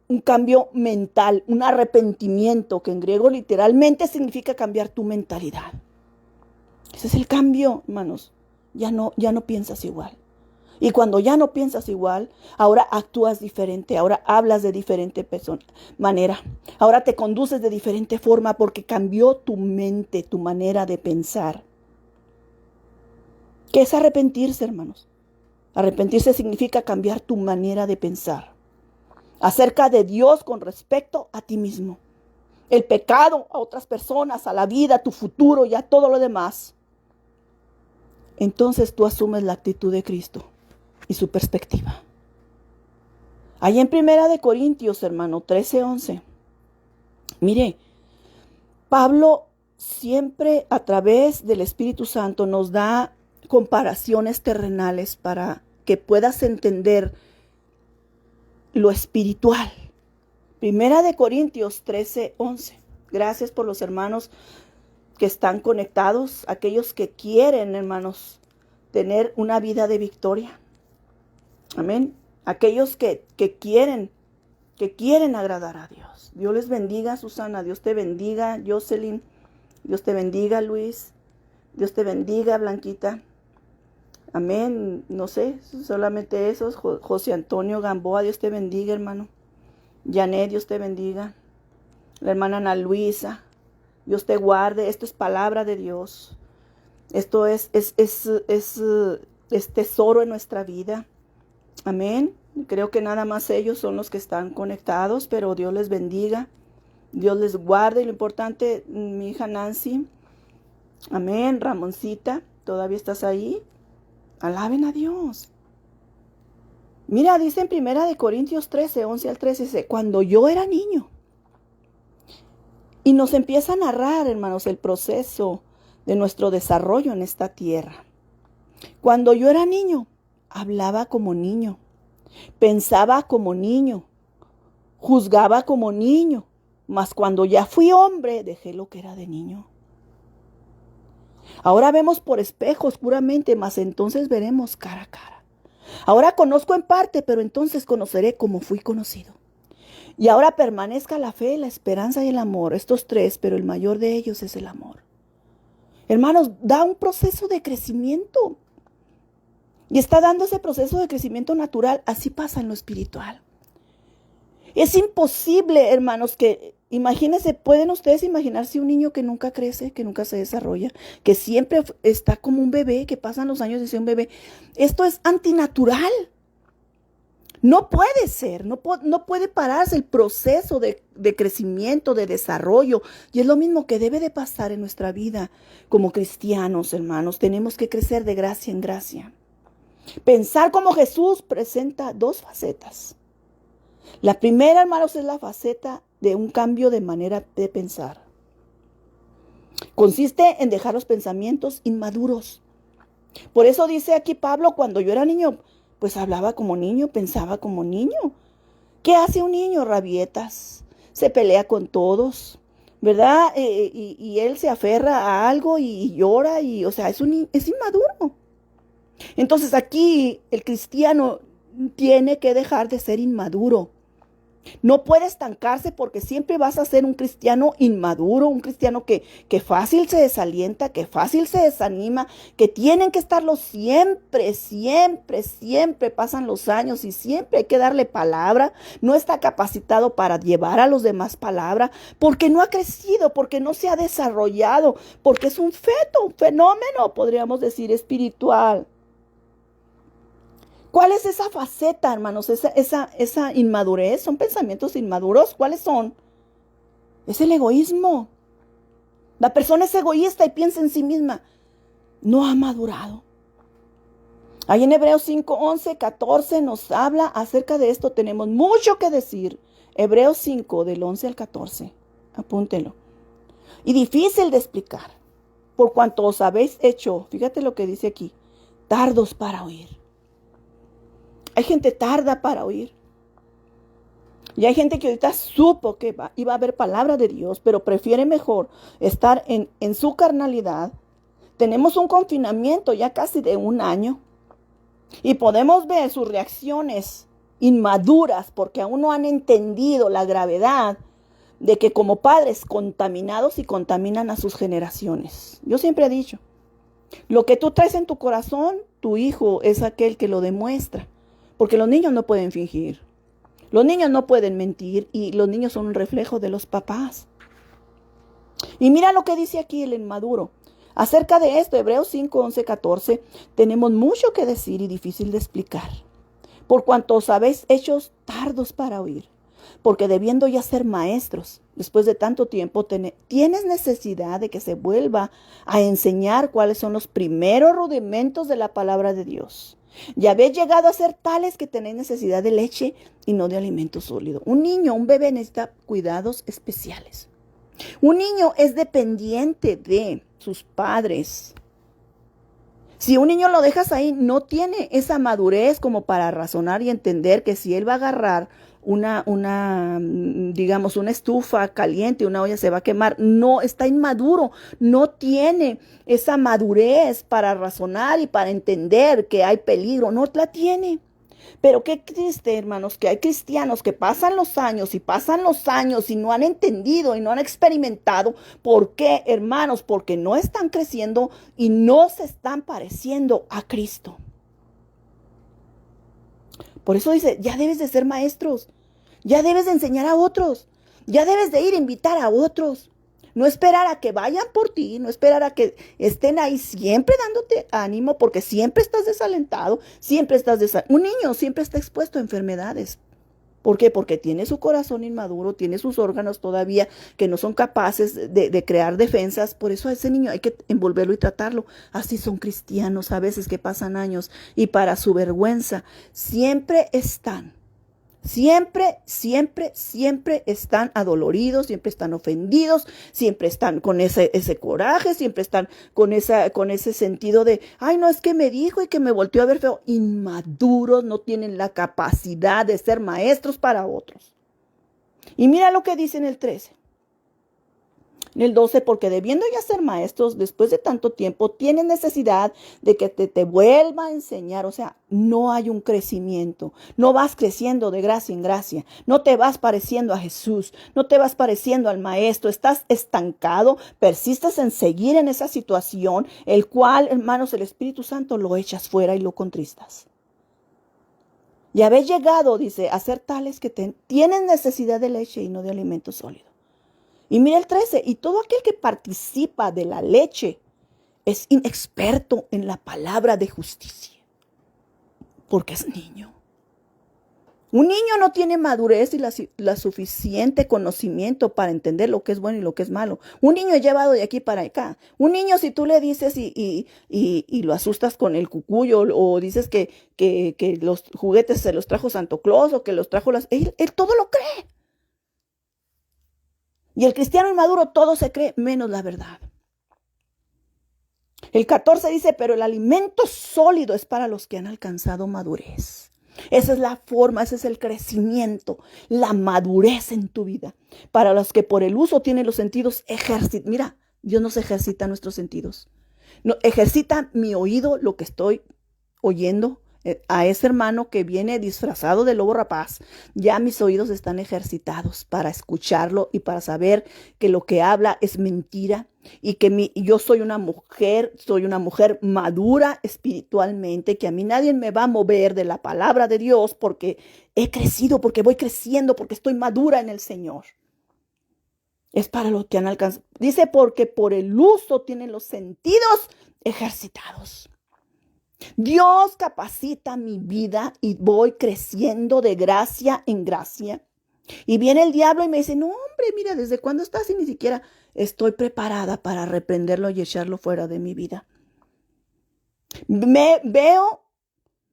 un cambio mental, un arrepentimiento, que en griego literalmente significa cambiar tu mentalidad. Ese es el cambio, hermanos. Ya no piensas igual. Y cuando ya no piensas igual, ahora actúas diferente, ahora hablas de diferente manera, ahora te conduces de diferente forma porque cambió tu mente, tu manera de pensar. ¿Qué es arrepentirse, hermanos? Arrepentirse significa cambiar tu manera de pensar acerca de Dios con respecto a ti mismo, el pecado, a otras personas, a la vida, a tu futuro y a todo lo demás. Entonces tú asumes la actitud de Cristo y su perspectiva. Ahí en 1 Corintios, hermano, 13:11. Mire, Pablo siempre a través del Espíritu Santo nos da comparaciones terrenales para que puedas entender lo espiritual. Primera de Corintios 13:11. Gracias por los hermanos que están conectados, aquellos que quieren, hermanos, tener una vida de victoria. Amén. Aquellos que quieren agradar a Dios. Dios les bendiga, Susana. Dios te bendiga, Jocelyn. Dios te bendiga, Luis. Dios te bendiga, Blanquita. Amén. No sé, solamente esos. José Antonio Gamboa, Dios te bendiga, hermano. Janet, Dios te bendiga. La hermana Ana Luisa, Dios te guarde. Esto es palabra de Dios. Esto es tesoro en nuestra vida. Amén. Creo que nada más ellos son los que están conectados, pero Dios les bendiga. Dios les guarde. Y lo importante, mi hija Nancy. Amén. Ramoncita, ¿todavía estás ahí? Alaben a Dios. Mira, dice en Primera de Corintios 13:11-13, dice, cuando yo era niño. Y nos empieza a narrar, hermanos, el proceso de nuestro desarrollo en esta tierra. Cuando yo era niño, hablaba como niño, pensaba como niño, juzgaba como niño, mas cuando ya fui hombre, dejé lo que era de niño. Ahora vemos por espejo oscuramente, mas entonces veremos cara a cara. Ahora conozco en parte, pero entonces conoceré como fui conocido. Y ahora permanezca la fe, la esperanza y el amor, estos tres, pero el mayor de ellos es el amor. Hermanos, da un proceso de crecimiento. Y está dando ese proceso de crecimiento natural. Así pasa en lo espiritual. Es imposible, hermanos, que imagínense, pueden ustedes imaginarse un niño que nunca crece, que nunca se desarrolla, que siempre está como un bebé, que pasan los años y es un bebé. Esto es antinatural. No puede ser, no puede pararse el proceso de crecimiento, de desarrollo. Y es lo mismo que debe de pasar en nuestra vida como cristianos, hermanos. Tenemos que crecer de gracia en gracia. Pensar como Jesús presenta dos facetas. La primera, hermanos, es la faceta de un cambio de manera de pensar. Consiste en dejar los pensamientos inmaduros. Por eso dice aquí Pablo, cuando yo era niño, pues hablaba como niño, pensaba como niño. ¿Qué hace un niño? Rabietas, se pelea con todos, ¿verdad? Y él se aferra a algo y llora, o sea, es inmaduro. Entonces aquí el cristiano tiene que dejar de ser inmaduro. No puede estancarse porque siempre vas a ser un cristiano inmaduro, un cristiano que fácil se desalienta, que fácil se desanima, que tienen que estarlo siempre pasan los años y siempre hay que darle palabra. No está capacitado para llevar a los demás palabra porque no ha crecido, porque no se ha desarrollado, porque es un feto, un fenómeno, podríamos decir, espiritual. ¿Cuál es esa faceta, hermanos? Esa inmadurez, ¿son pensamientos inmaduros? ¿Cuáles son? Es el egoísmo. La persona es egoísta y piensa en sí misma. No ha madurado. Ahí en Hebreos 5:11-14 nos habla acerca de esto. Tenemos mucho que decir. Hebreos 5, del 11 al 14. Apúntenlo. Y difícil de explicar. Por cuanto os habéis hecho, fíjate lo que dice aquí, tardos para oír. Hay gente tarda para oír. Y hay gente que ahorita supo que iba a haber palabra de Dios, pero prefiere mejor estar en su carnalidad. Tenemos un confinamiento ya casi de 1 año. Y podemos ver sus reacciones inmaduras porque aún no han entendido la gravedad de que como padres contaminados y contaminan a sus generaciones. Yo siempre he dicho, lo que tú traes en tu corazón, tu hijo es aquel que lo demuestra. Porque los niños no pueden fingir. Los niños no pueden mentir y los niños son un reflejo de los papás. Y mira lo que dice aquí el inmaduro. Acerca de esto, Hebreos 5, 11, 14, tenemos mucho que decir y difícil de explicar. Por cuanto os habéis hecho tardos para oír, porque debiendo ya ser maestros, después de tanto tiempo, tienes necesidad de que se vuelva a enseñar cuáles son los primeros rudimentos de la palabra de Dios. Ya habéis llegado a ser tales que tenéis necesidad de leche y no de alimento sólido. Un niño, un bebé necesita cuidados especiales. Un niño es dependiente de sus padres. Si un niño lo dejas ahí, no tiene esa madurez como para razonar y entender que si él va a agarrar digamos, una estufa caliente, una olla se va a quemar. No, está inmaduro, no tiene esa madurez para razonar y para entender que hay peligro, no la tiene. Pero qué triste, hermanos, que hay cristianos que pasan los años y pasan los años y no han entendido y no han experimentado. ¿Por qué, hermanos? Porque no están creciendo y no se están pareciendo a Cristo. Por eso dice, ya debes de ser maestros, ya debes de enseñar a otros, ya debes de ir a invitar a otros. No esperar a que vayan por ti, no esperar a que estén ahí siempre dándote ánimo, porque siempre estás desalentado, siempre estás Un niño siempre está expuesto a enfermedades. ¿Por qué? Porque tiene su corazón inmaduro, tiene sus órganos todavía que no son capaces de crear defensas. Por eso a ese niño hay que envolverlo y tratarlo. Así son cristianos a veces que pasan años y para su vergüenza siempre están están adoloridos, siempre están ofendidos, siempre están con ese coraje, siempre están con ese sentido de, ay, no, es que me dijo y que me volteó a ver feo. Inmaduros, no tienen la capacidad de ser maestros para otros. Y mira lo que dice en el 13. En el 12, porque debiendo ya ser maestros después de tanto tiempo, tienen necesidad de que te vuelva a enseñar. O sea, no hay un crecimiento. No vas creciendo de gracia en gracia. No te vas pareciendo a Jesús. No te vas pareciendo al maestro. Estás estancado. Persistes en seguir en esa situación, el cual, hermanos, el Espíritu Santo lo echas fuera y lo contristas. Y habéis llegado, dice, a ser tales que tienen necesidad de leche y no de alimento sólido. Y mira el 13, y todo aquel que participa de la leche es inexperto en la palabra de justicia, porque es niño. Un niño no tiene madurez y la suficiente conocimiento para entender lo que es bueno y lo que es malo. Un niño es llevado de aquí para acá. Un niño, si tú le dices y lo asustas con el cucuyo o dices que los juguetes se los trajo Santo Claus o que los trajo él todo lo cree. Y el cristiano inmaduro todo se cree menos la verdad. El 14 dice, pero el alimento sólido es para los que han alcanzado madurez. Esa es la forma, ese es el crecimiento, la madurez en tu vida. Para los que por el uso tienen los sentidos ejercitados. Mira, Dios nos ejercita nuestros sentidos. No, ejercita mi oído, lo que estoy oyendo. A ese hermano que viene disfrazado de lobo rapaz, ya mis oídos están ejercitados para escucharlo y para saber que lo que habla es mentira y que yo soy una mujer madura espiritualmente, que a mí nadie me va a mover de la palabra de Dios porque he crecido, porque voy creciendo, porque estoy madura en el Señor. Es para los que han alcanzado. Dice, porque por el uso tienen los sentidos ejercitados. Dios capacita mi vida y voy creciendo de gracia en gracia. Y viene el diablo y me dice, no, hombre, mira, ¿desde cuándo estás? Y ni siquiera estoy preparada para reprenderlo y echarlo fuera de mi vida. Veo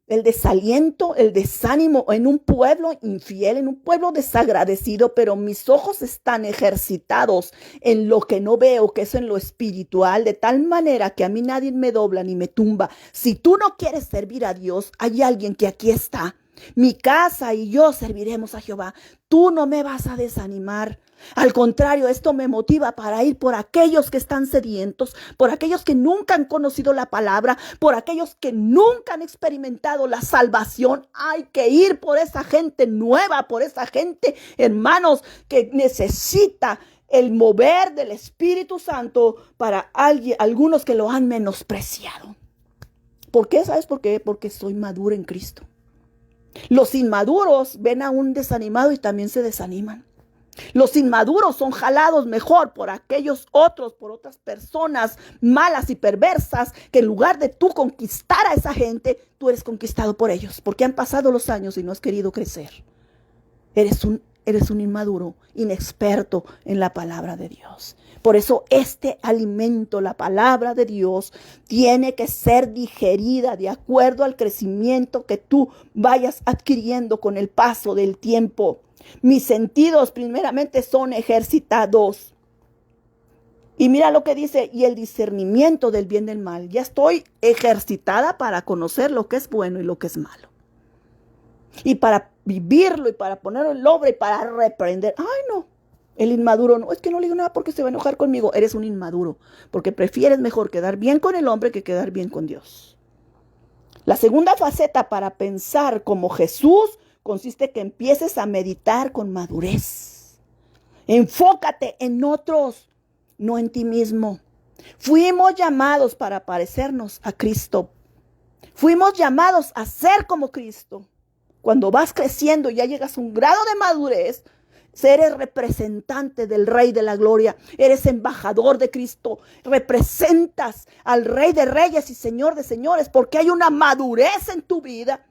el desaliento, el desánimo en un pueblo infiel, en un pueblo desagradecido, pero mis ojos están ejercitados en lo que no veo, que es en lo espiritual, de tal manera que a mí nadie me dobla ni me tumba. Si tú no quieres servir a Dios, hay alguien que aquí está. Mi casa y yo serviremos a Jehová. Tú no me vas a desanimar. Al contrario, esto me motiva para ir por aquellos que están sedientos, por aquellos que nunca han conocido la palabra, por aquellos que nunca han experimentado la salvación. Hay que ir por esa gente nueva, por esa gente, hermanos, que necesita el mover del Espíritu Santo para algunos que lo han menospreciado. ¿Por qué? ¿Sabes por qué? Porque soy maduro en Cristo. Los inmaduros ven a un desanimado y también se desaniman. Los inmaduros son jalados mejor por aquellos otros, por otras personas malas y perversas, que en lugar de tú conquistar a esa gente, tú eres conquistado por ellos, porque han pasado los años y no has querido crecer. Eres un inmaduro, inexperto en la palabra de Dios. Por eso este alimento, la palabra de Dios, tiene que ser digerida de acuerdo al crecimiento que tú vayas adquiriendo con el paso del tiempo. Mis sentidos primeramente son ejercitados. Y mira lo que dice, y el discernimiento del bien y del mal. Ya estoy ejercitada para conocer lo que es bueno y lo que es malo. Y para vivirlo y para ponerlo en obra y para reprender. Ay, no. El inmaduro, no, es que no le digo nada porque se va a enojar conmigo. Eres un inmaduro, porque prefieres mejor quedar bien con el hombre que quedar bien con Dios. La segunda faceta para pensar como Jesús consiste que empieces a meditar con madurez. Enfócate en otros, no en ti mismo. Fuimos llamados para parecernos a Cristo. Fuimos llamados a ser como Cristo. Cuando vas creciendo y ya llegas a un grado de madurez, eres representante del Rey de la Gloria, eres embajador de Cristo, representas al Rey de Reyes y Señor de Señores, porque hay una madurez en tu vida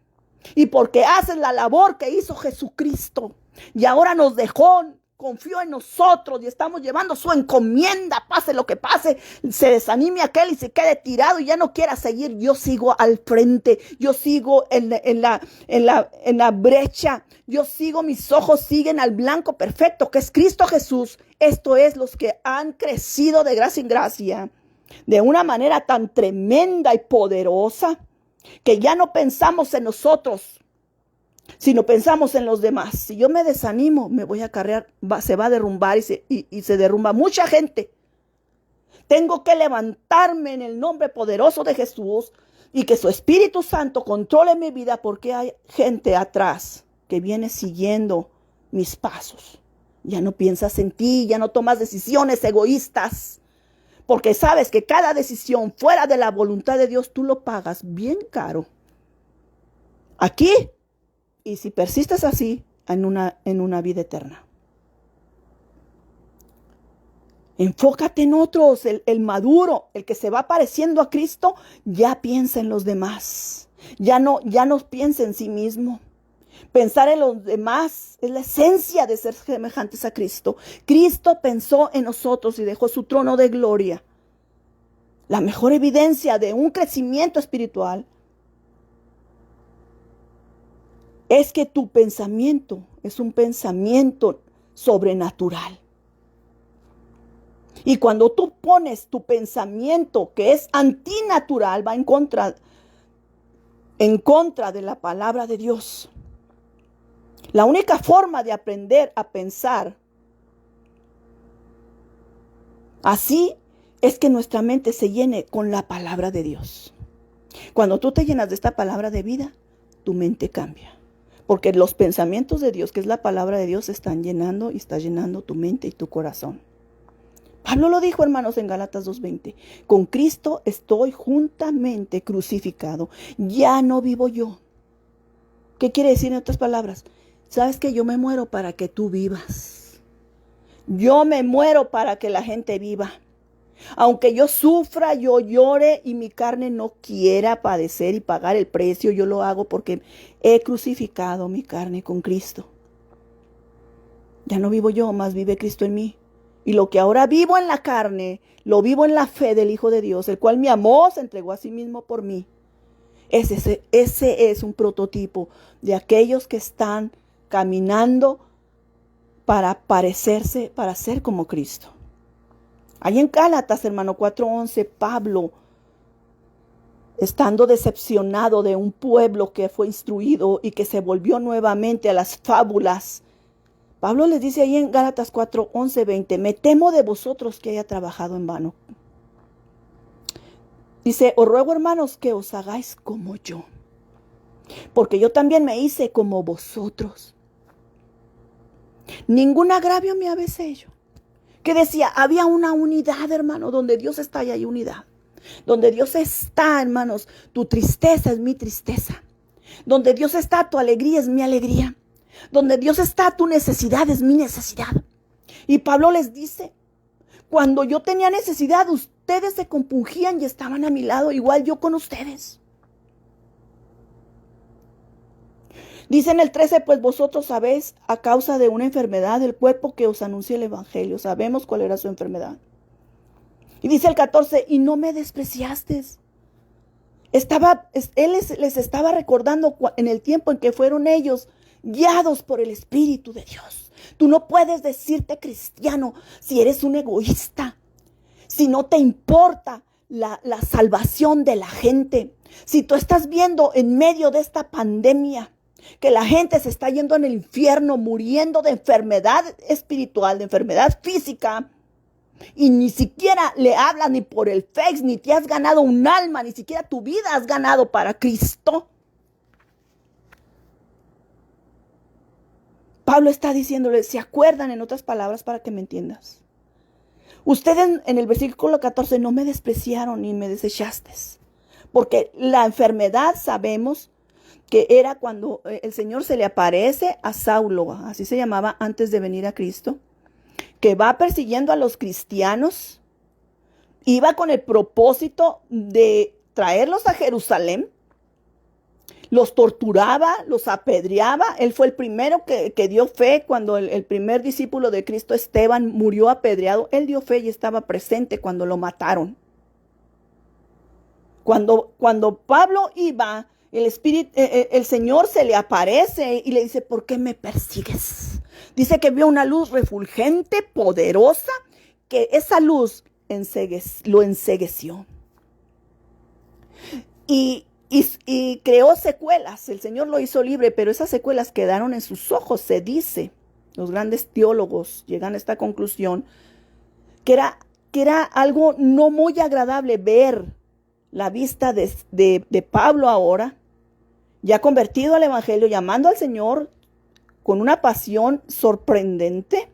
y porque haces la labor que hizo Jesucristo y ahora nos dejó, confió en nosotros y estamos llevando su encomienda, pase lo que pase, se desanime aquel y se quede tirado y ya no quiera seguir. Yo sigo al frente, yo sigo en la brecha, yo sigo, mis ojos siguen al blanco perfecto que es Cristo Jesús. Esto es los que han crecido de gracia en gracia, de una manera tan tremenda y poderosa que ya no pensamos en nosotros, sino pensamos en los demás. Si yo me desanimo, me voy a carrear, se va a derrumbar y se derrumba mucha gente. Tengo que levantarme en el nombre poderoso de Jesús y que su Espíritu Santo controle mi vida, porque hay gente atrás que viene siguiendo mis pasos. Ya no piensas en ti, ya no tomas decisiones egoístas, porque sabes que cada decisión fuera de la voluntad de Dios tú lo pagas bien caro. Aquí. Y si persistes así, en una vida eterna. Enfócate en otros. El maduro, el que se va pareciendo a Cristo, ya piensa en los demás. Ya no piensa en sí mismo. Pensar en los demás es la esencia de ser semejantes a Cristo. Cristo pensó en nosotros y dejó su trono de gloria. La mejor evidencia de un crecimiento espiritual es que tu pensamiento es un pensamiento sobrenatural. Y cuando tú pones tu pensamiento que es antinatural, va en contra de la palabra de Dios. La única forma de aprender a pensar así es que nuestra mente se llene con la palabra de Dios. Cuando tú te llenas de esta palabra de vida, tu mente cambia. Porque los pensamientos de Dios, que es la palabra de Dios, están llenando y está llenando tu mente y tu corazón. Pablo lo dijo, hermanos, en Gálatas 2:20. Con Cristo estoy juntamente crucificado. Ya no vivo yo. ¿Qué quiere decir en otras palabras? Sabes que yo me muero para que tú vivas. Yo me muero para que la gente viva. Aunque yo sufra, yo llore y mi carne no quiera padecer y pagar el precio, yo lo hago porque he crucificado mi carne con Cristo. Ya no vivo yo, más vive Cristo en mí. Y lo que ahora vivo en la carne, lo vivo en la fe del Hijo de Dios, el cual me amó, se entregó a sí mismo por mí. Ese es un prototipo de aquellos que están caminando para parecerse, para ser como Cristo. Ahí en Gálatas, hermano, 4:11, Pablo, estando decepcionado de un pueblo que fue instruido y que se volvió nuevamente a las fábulas, Pablo les dice ahí en Gálatas 4:11-20, me temo de vosotros que haya trabajado en vano. Dice, os ruego, hermanos, que os hagáis como yo, porque yo también me hice como vosotros. Ningún agravio me habéis hecho. Que decía, había una unidad, hermano, donde Dios está y hay unidad. Donde Dios está, hermanos, tu tristeza es mi tristeza. Donde Dios está, tu alegría es mi alegría. Donde Dios está, tu necesidad es mi necesidad. Y Pablo les dice, cuando yo tenía necesidad, ustedes se compungían y estaban a mi lado, igual yo con ustedes. Dice en el 13, pues vosotros sabéis a causa de una enfermedad del cuerpo que os anuncia el evangelio. Sabemos cuál era su enfermedad. Y dice el 14, y no me despreciasteis. Él les estaba recordando en el tiempo en que fueron ellos guiados por el Espíritu de Dios. Tú no puedes decirte cristiano si eres un egoísta. si no te importa la salvación de la gente, si tú estás viendo en medio de esta pandemia que la gente se está yendo en el infierno, muriendo de enfermedad espiritual, de enfermedad física, y ni siquiera le hablas ni por el Face, ni te has ganado un alma, ni siquiera tu vida has ganado para Cristo. Pablo está diciéndole, ¿se acuerdan? En otras palabras, para que me entiendas. Ustedes en el versículo 14 no me despreciaron ni me desechaste. Porque la enfermedad sabemos que era cuando el Señor se le aparece a Saulo, así se llamaba antes de venir a Cristo, que va persiguiendo a los cristianos, iba con el propósito de traerlos a Jerusalén, los torturaba, los apedreaba. Él fue el primero que dio fe cuando el primer discípulo de Cristo, Esteban, murió apedreado. Él dio fe y estaba presente cuando lo mataron. Cuando Pablo iba, el Señor se le aparece y le dice, ¿por qué me persigues? Dice que vio una luz refulgente, poderosa, que esa luz lo encegueció. Y creó secuelas. El Señor lo hizo libre, pero esas secuelas quedaron en sus ojos. Se dice, los grandes teólogos llegan a esta conclusión, que era algo no muy agradable ver la vista de Pablo ahora, ya convertido al Evangelio, llamando al Señor con una pasión sorprendente.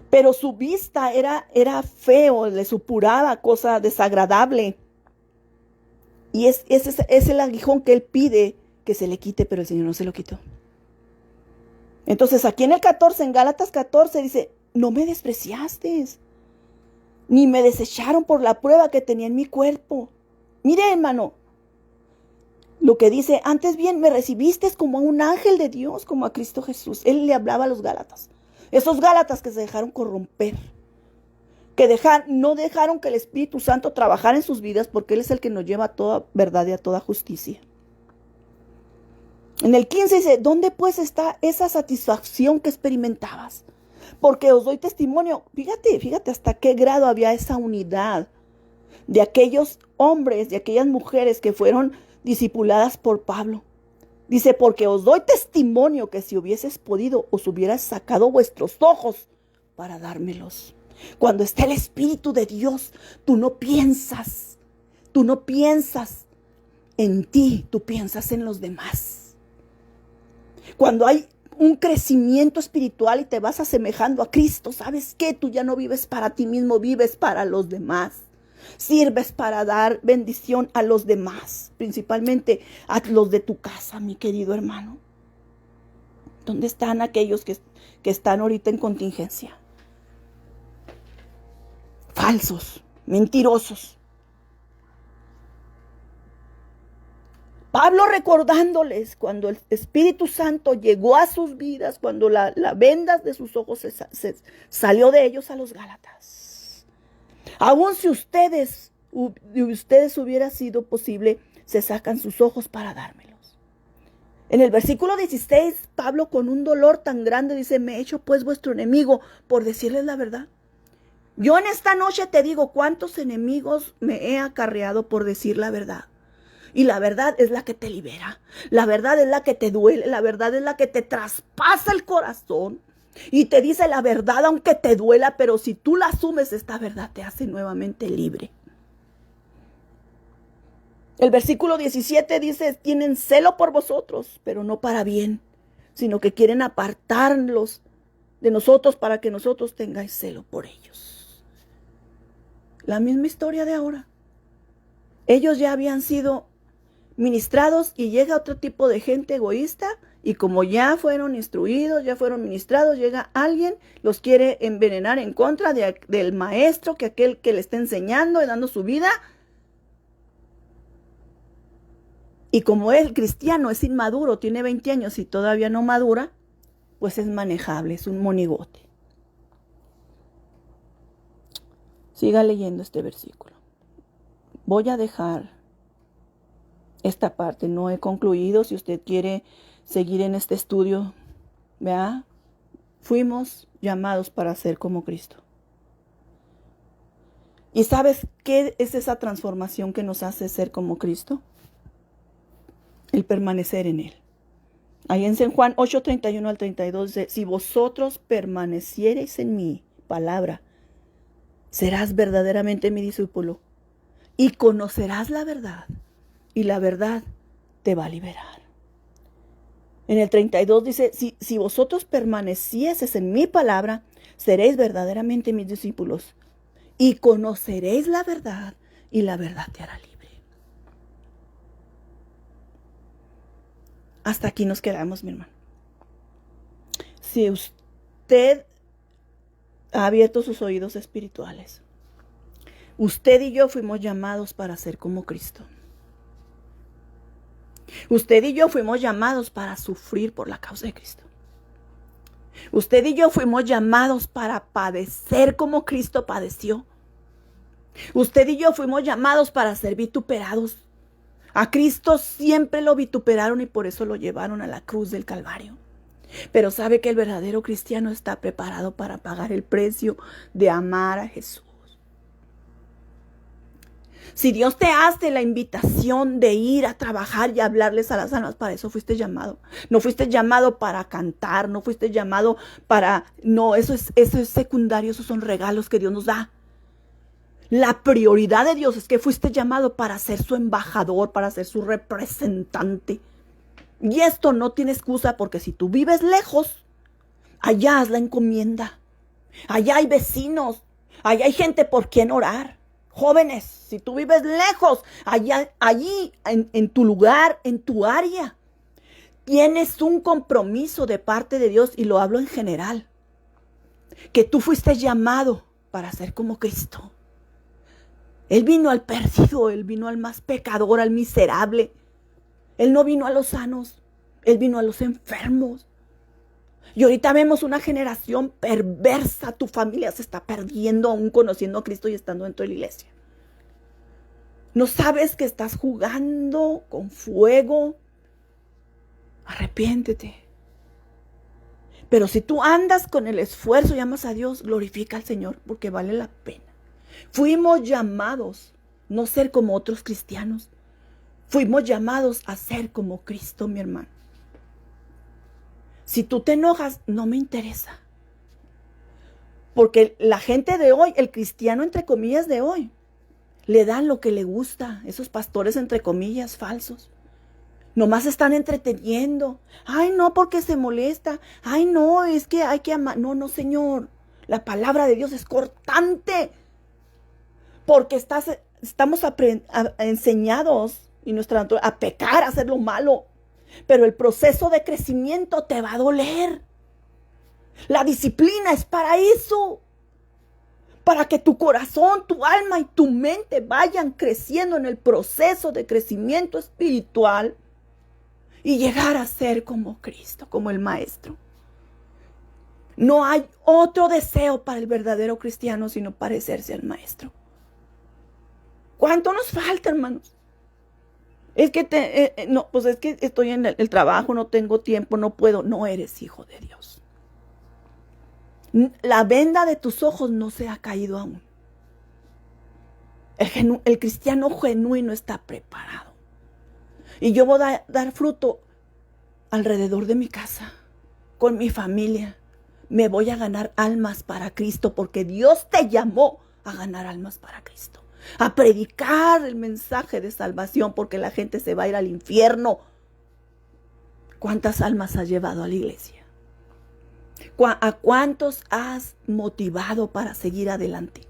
Pero su vista era feo, le supuraba cosa desagradable. Y ese es el aguijón que él pide que se le quite, pero el Señor no se lo quitó. Entonces aquí en el 14, en Gálatas 14 dice, no me despreciaste, ni me desecharon por la prueba que tenía en mi cuerpo. Mire, hermano, lo que dice, antes bien me recibiste como a un ángel de Dios, como a Cristo Jesús. Él le hablaba a los Gálatas. Esos Gálatas que se dejaron corromper, que no dejaron que el Espíritu Santo trabajara en sus vidas, porque Él es el que nos lleva a toda verdad y a toda justicia. En el 15 dice, ¿dónde pues está esa satisfacción que experimentabas? Porque os doy testimonio, fíjate hasta qué grado había esa unidad de aquellos hombres, de aquellas mujeres que fueron discipuladas por Pablo. Dice, porque os doy testimonio que si hubieses podido, os hubieras sacado vuestros ojos para dármelos. Cuando está el Espíritu de Dios, tú no piensas en ti, tú piensas en los demás. Cuando hay un crecimiento espiritual y te vas asemejando a Cristo, ¿sabes qué? Tú ya no vives para ti mismo, vives para los demás. Sirves para dar bendición a los demás, principalmente a los de tu casa, mi querido hermano. ¿Dónde están aquellos que están ahorita en contingencia? Falsos, mentirosos. Pablo recordándoles cuando el Espíritu Santo llegó a sus vidas, cuando la venda de sus ojos se salió de ellos a los Gálatas. Aún si ustedes hubiera sido posible, se sacan sus ojos para dármelos. En el versículo 16, Pablo con un dolor tan grande dice, me he hecho pues vuestro enemigo por decirles la verdad. Yo en esta noche te digo cuántos enemigos me he acarreado por decir la verdad. Y la verdad es la que te libera. La verdad es la que te duele. La verdad es la que te traspasa el corazón. Y te dice la verdad aunque te duela, pero si tú la asumes, esta verdad te hace nuevamente libre. El versículo 17 dice, tienen celo por vosotros, pero no para bien, sino que quieren apartarlos de nosotros para que nosotros tengáis celo por ellos. La misma historia de ahora. Ellos ya habían sido ministrados y llega otro tipo de gente egoísta y como ya fueron instruidos, ya fueron ministrados, llega alguien, los quiere envenenar en contra del maestro, que aquel que le está enseñando y dando su vida. Y como el cristiano es inmaduro, tiene 20 años y todavía no madura, pues es manejable, es un monigote. Siga leyendo este versículo. Voy a dejar esta parte, no he concluido. Si usted quiere seguir en este estudio, vea, fuimos llamados para ser como Cristo. ¿Y sabes qué es esa transformación que nos hace ser como Cristo? El permanecer en Él. Ahí en San Juan 8:31 al 32 dice, si vosotros permaneciereis en mi palabra, serás verdaderamente mi discípulo y conocerás la verdad y la verdad te va a liberar. En el 32 dice, si vosotros permanecieseis en mi palabra, seréis verdaderamente mis discípulos y conoceréis la verdad y la verdad te hará libre. Hasta aquí nos quedamos, mi hermano. Si usted ha abierto sus oídos espirituales, usted y yo fuimos llamados para ser como Cristo. Usted y yo fuimos llamados para sufrir por la causa de Cristo. Usted y yo fuimos llamados para padecer como Cristo padeció. Usted y yo fuimos llamados para ser vituperados. A Cristo siempre lo vituperaron y por eso lo llevaron a la cruz del Calvario. Pero sabe que el verdadero cristiano está preparado para pagar el precio de amar a Jesús. Si Dios te hace la invitación de ir a trabajar y hablarles a las almas, para eso fuiste llamado. No fuiste llamado para cantar, no fuiste llamado para... No, eso es secundario, esos son regalos que Dios nos da. La prioridad de Dios es que fuiste llamado para ser su embajador, para ser su representante. Y esto no tiene excusa porque si tú vives lejos, allá haz la encomienda. Allá hay vecinos, allá hay gente por quien orar. Jóvenes, si tú vives lejos, allí en tu lugar, en tu área, tienes un compromiso de parte de Dios y lo hablo en general. Que tú fuiste llamado para ser como Cristo. Él vino al perdido, Él vino al más pecador, al miserable. Él no vino a los sanos, Él vino a los enfermos. Y ahorita vemos una generación perversa. Tu familia se está perdiendo aún conociendo a Cristo y estando dentro de la iglesia. ¿No sabes que estás jugando con fuego? Arrepiéntete. Pero si tú andas con el esfuerzo y amas a Dios, glorifica al Señor porque vale la pena. Fuimos llamados no ser como otros cristianos. Fuimos llamados a ser como Cristo, mi hermano. Si tú te enojas, no me interesa. Porque la gente de hoy, el cristiano entre comillas de hoy, le dan lo que le gusta. Esos pastores entre comillas falsos. Nomás están entreteniendo. Ay, no, porque se molesta. Ay, no, es que hay que amar. No, Señor. La palabra de Dios es cortante. Porque estamos enseñados y nuestra naturaleza a pecar, a hacer lo malo. Pero el proceso de crecimiento te va a doler. La disciplina es para eso. Para que tu corazón, tu alma y tu mente vayan creciendo en el proceso de crecimiento espiritual y llegar a ser como Cristo, como el Maestro. No hay otro deseo para el verdadero cristiano sino parecerse al Maestro. ¿Cuánto nos falta, hermanos? Es que pues es que estoy en el trabajo, no tengo tiempo, no puedo. No eres hijo de Dios. La venda de tus ojos no se ha caído aún. El cristiano genuino está preparado. Y yo voy a dar fruto alrededor de mi casa, con mi familia. Me voy a ganar almas para Cristo porque Dios te llamó a ganar almas para Cristo. A predicar el mensaje de salvación porque la gente se va a ir al infierno. ¿Cuántas almas has llevado a la iglesia? ¿A cuántos has motivado para seguir adelante?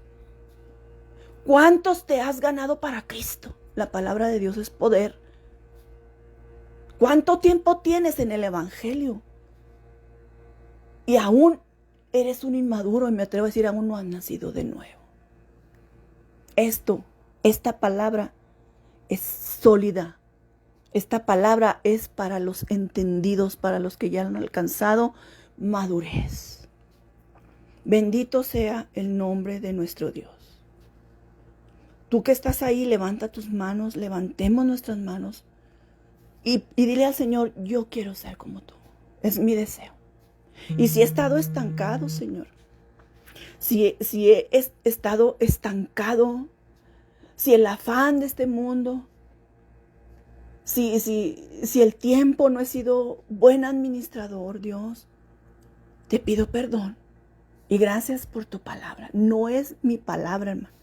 ¿Cuántos te has ganado para Cristo? La palabra de Dios es poder. ¿Cuánto tiempo tienes en el evangelio? Y aún eres un inmaduro y me atrevo a decir, aún no has nacido de nuevo. Esta palabra es sólida. Esta palabra es para los entendidos, para los que ya han alcanzado madurez. Bendito sea el nombre de nuestro Dios. Tú que estás ahí, levanta tus manos, levantemos nuestras manos y dile al Señor, yo quiero ser como tú. Es mi deseo. Y si he estado estancado, Señor, si he estado estancado, si el afán de este mundo, si el tiempo no he sido buen administrador, Dios, te pido perdón y gracias por tu palabra. No es mi palabra, hermano.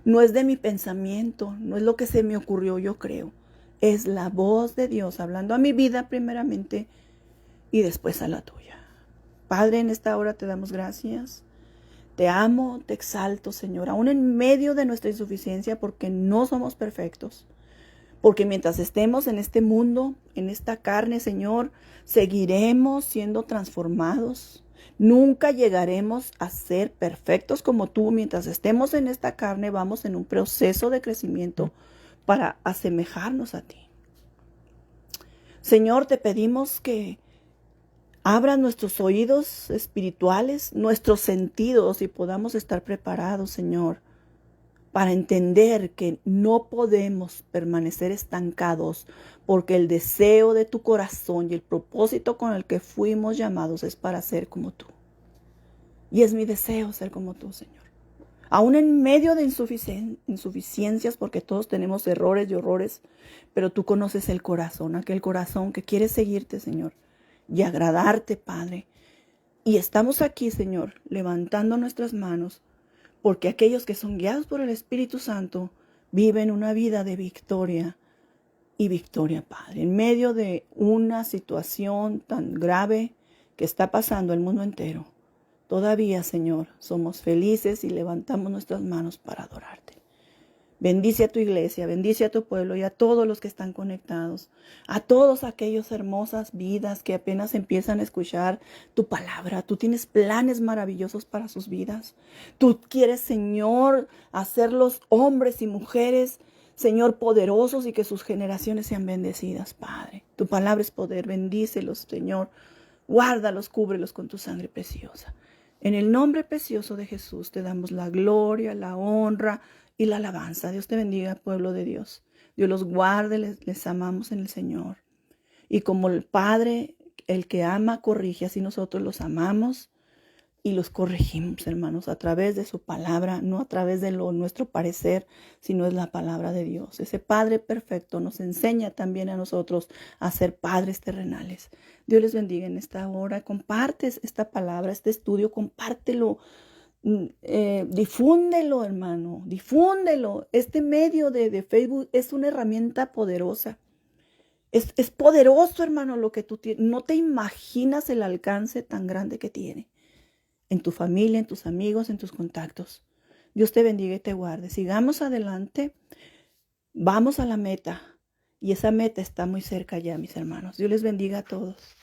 No es de mi pensamiento, no es lo que se me ocurrió, yo creo. Es la voz de Dios hablando a mi vida primeramente y después a la tuya. Padre, en esta hora te damos gracias. Te amo, te exalto, Señor, aún en medio de nuestra insuficiencia, porque no somos perfectos. Porque mientras estemos en este mundo, en esta carne, Señor, seguiremos siendo transformados. Nunca llegaremos a ser perfectos como tú. Mientras estemos en esta carne, vamos en un proceso de crecimiento para asemejarnos a ti. Señor, te pedimos que abran nuestros oídos espirituales, nuestros sentidos y podamos estar preparados, Señor, para entender que no podemos permanecer estancados porque el deseo de tu corazón y el propósito con el que fuimos llamados es para ser como tú. Y es mi deseo ser como tú, Señor. Aún en medio de insuficiencias, porque todos tenemos errores y horrores, pero tú conoces el corazón, aquel corazón que quiere seguirte, Señor, y agradarte, Padre. Y estamos aquí, Señor, levantando nuestras manos, porque aquellos que son guiados por el Espíritu Santo viven una vida de victoria y victoria, Padre. En medio de una situación tan grave que está pasando el mundo entero, todavía, Señor, somos felices y levantamos nuestras manos para adorarte. Bendice a tu iglesia, bendice a tu pueblo y a todos los que están conectados, a todos aquellos hermosas vidas que apenas empiezan a escuchar tu palabra. Tú tienes planes maravillosos para sus vidas. Tú quieres, Señor, hacerlos hombres y mujeres, Señor, poderosos y que sus generaciones sean bendecidas, Padre. Tu palabra es poder, bendícelos, Señor. Guárdalos, cúbrelos con tu sangre preciosa. En el nombre precioso de Jesús te damos la gloria, la honra y la alabanza. Dios te bendiga, pueblo de Dios. Dios los guarde, les amamos en el Señor. Y como el Padre, el que ama, corrige, así nosotros los amamos y los corregimos, hermanos, a través de su palabra, no a través de nuestro parecer, sino es la palabra de Dios. Ese Padre perfecto nos enseña también a nosotros a ser padres terrenales. Dios les bendiga en esta hora. Compartes esta palabra, este estudio, compártelo. Difúndelo, hermano, difúndelo. Este medio de Facebook es una herramienta poderosa. Es poderoso, hermano, lo que tú tienes. No te imaginas el alcance tan grande que tiene en tu familia, en tus amigos, en tus contactos. Dios te bendiga y te guarde. Sigamos adelante. Vamos a la meta. Y esa meta está muy cerca ya, mis hermanos. Dios les bendiga a todos.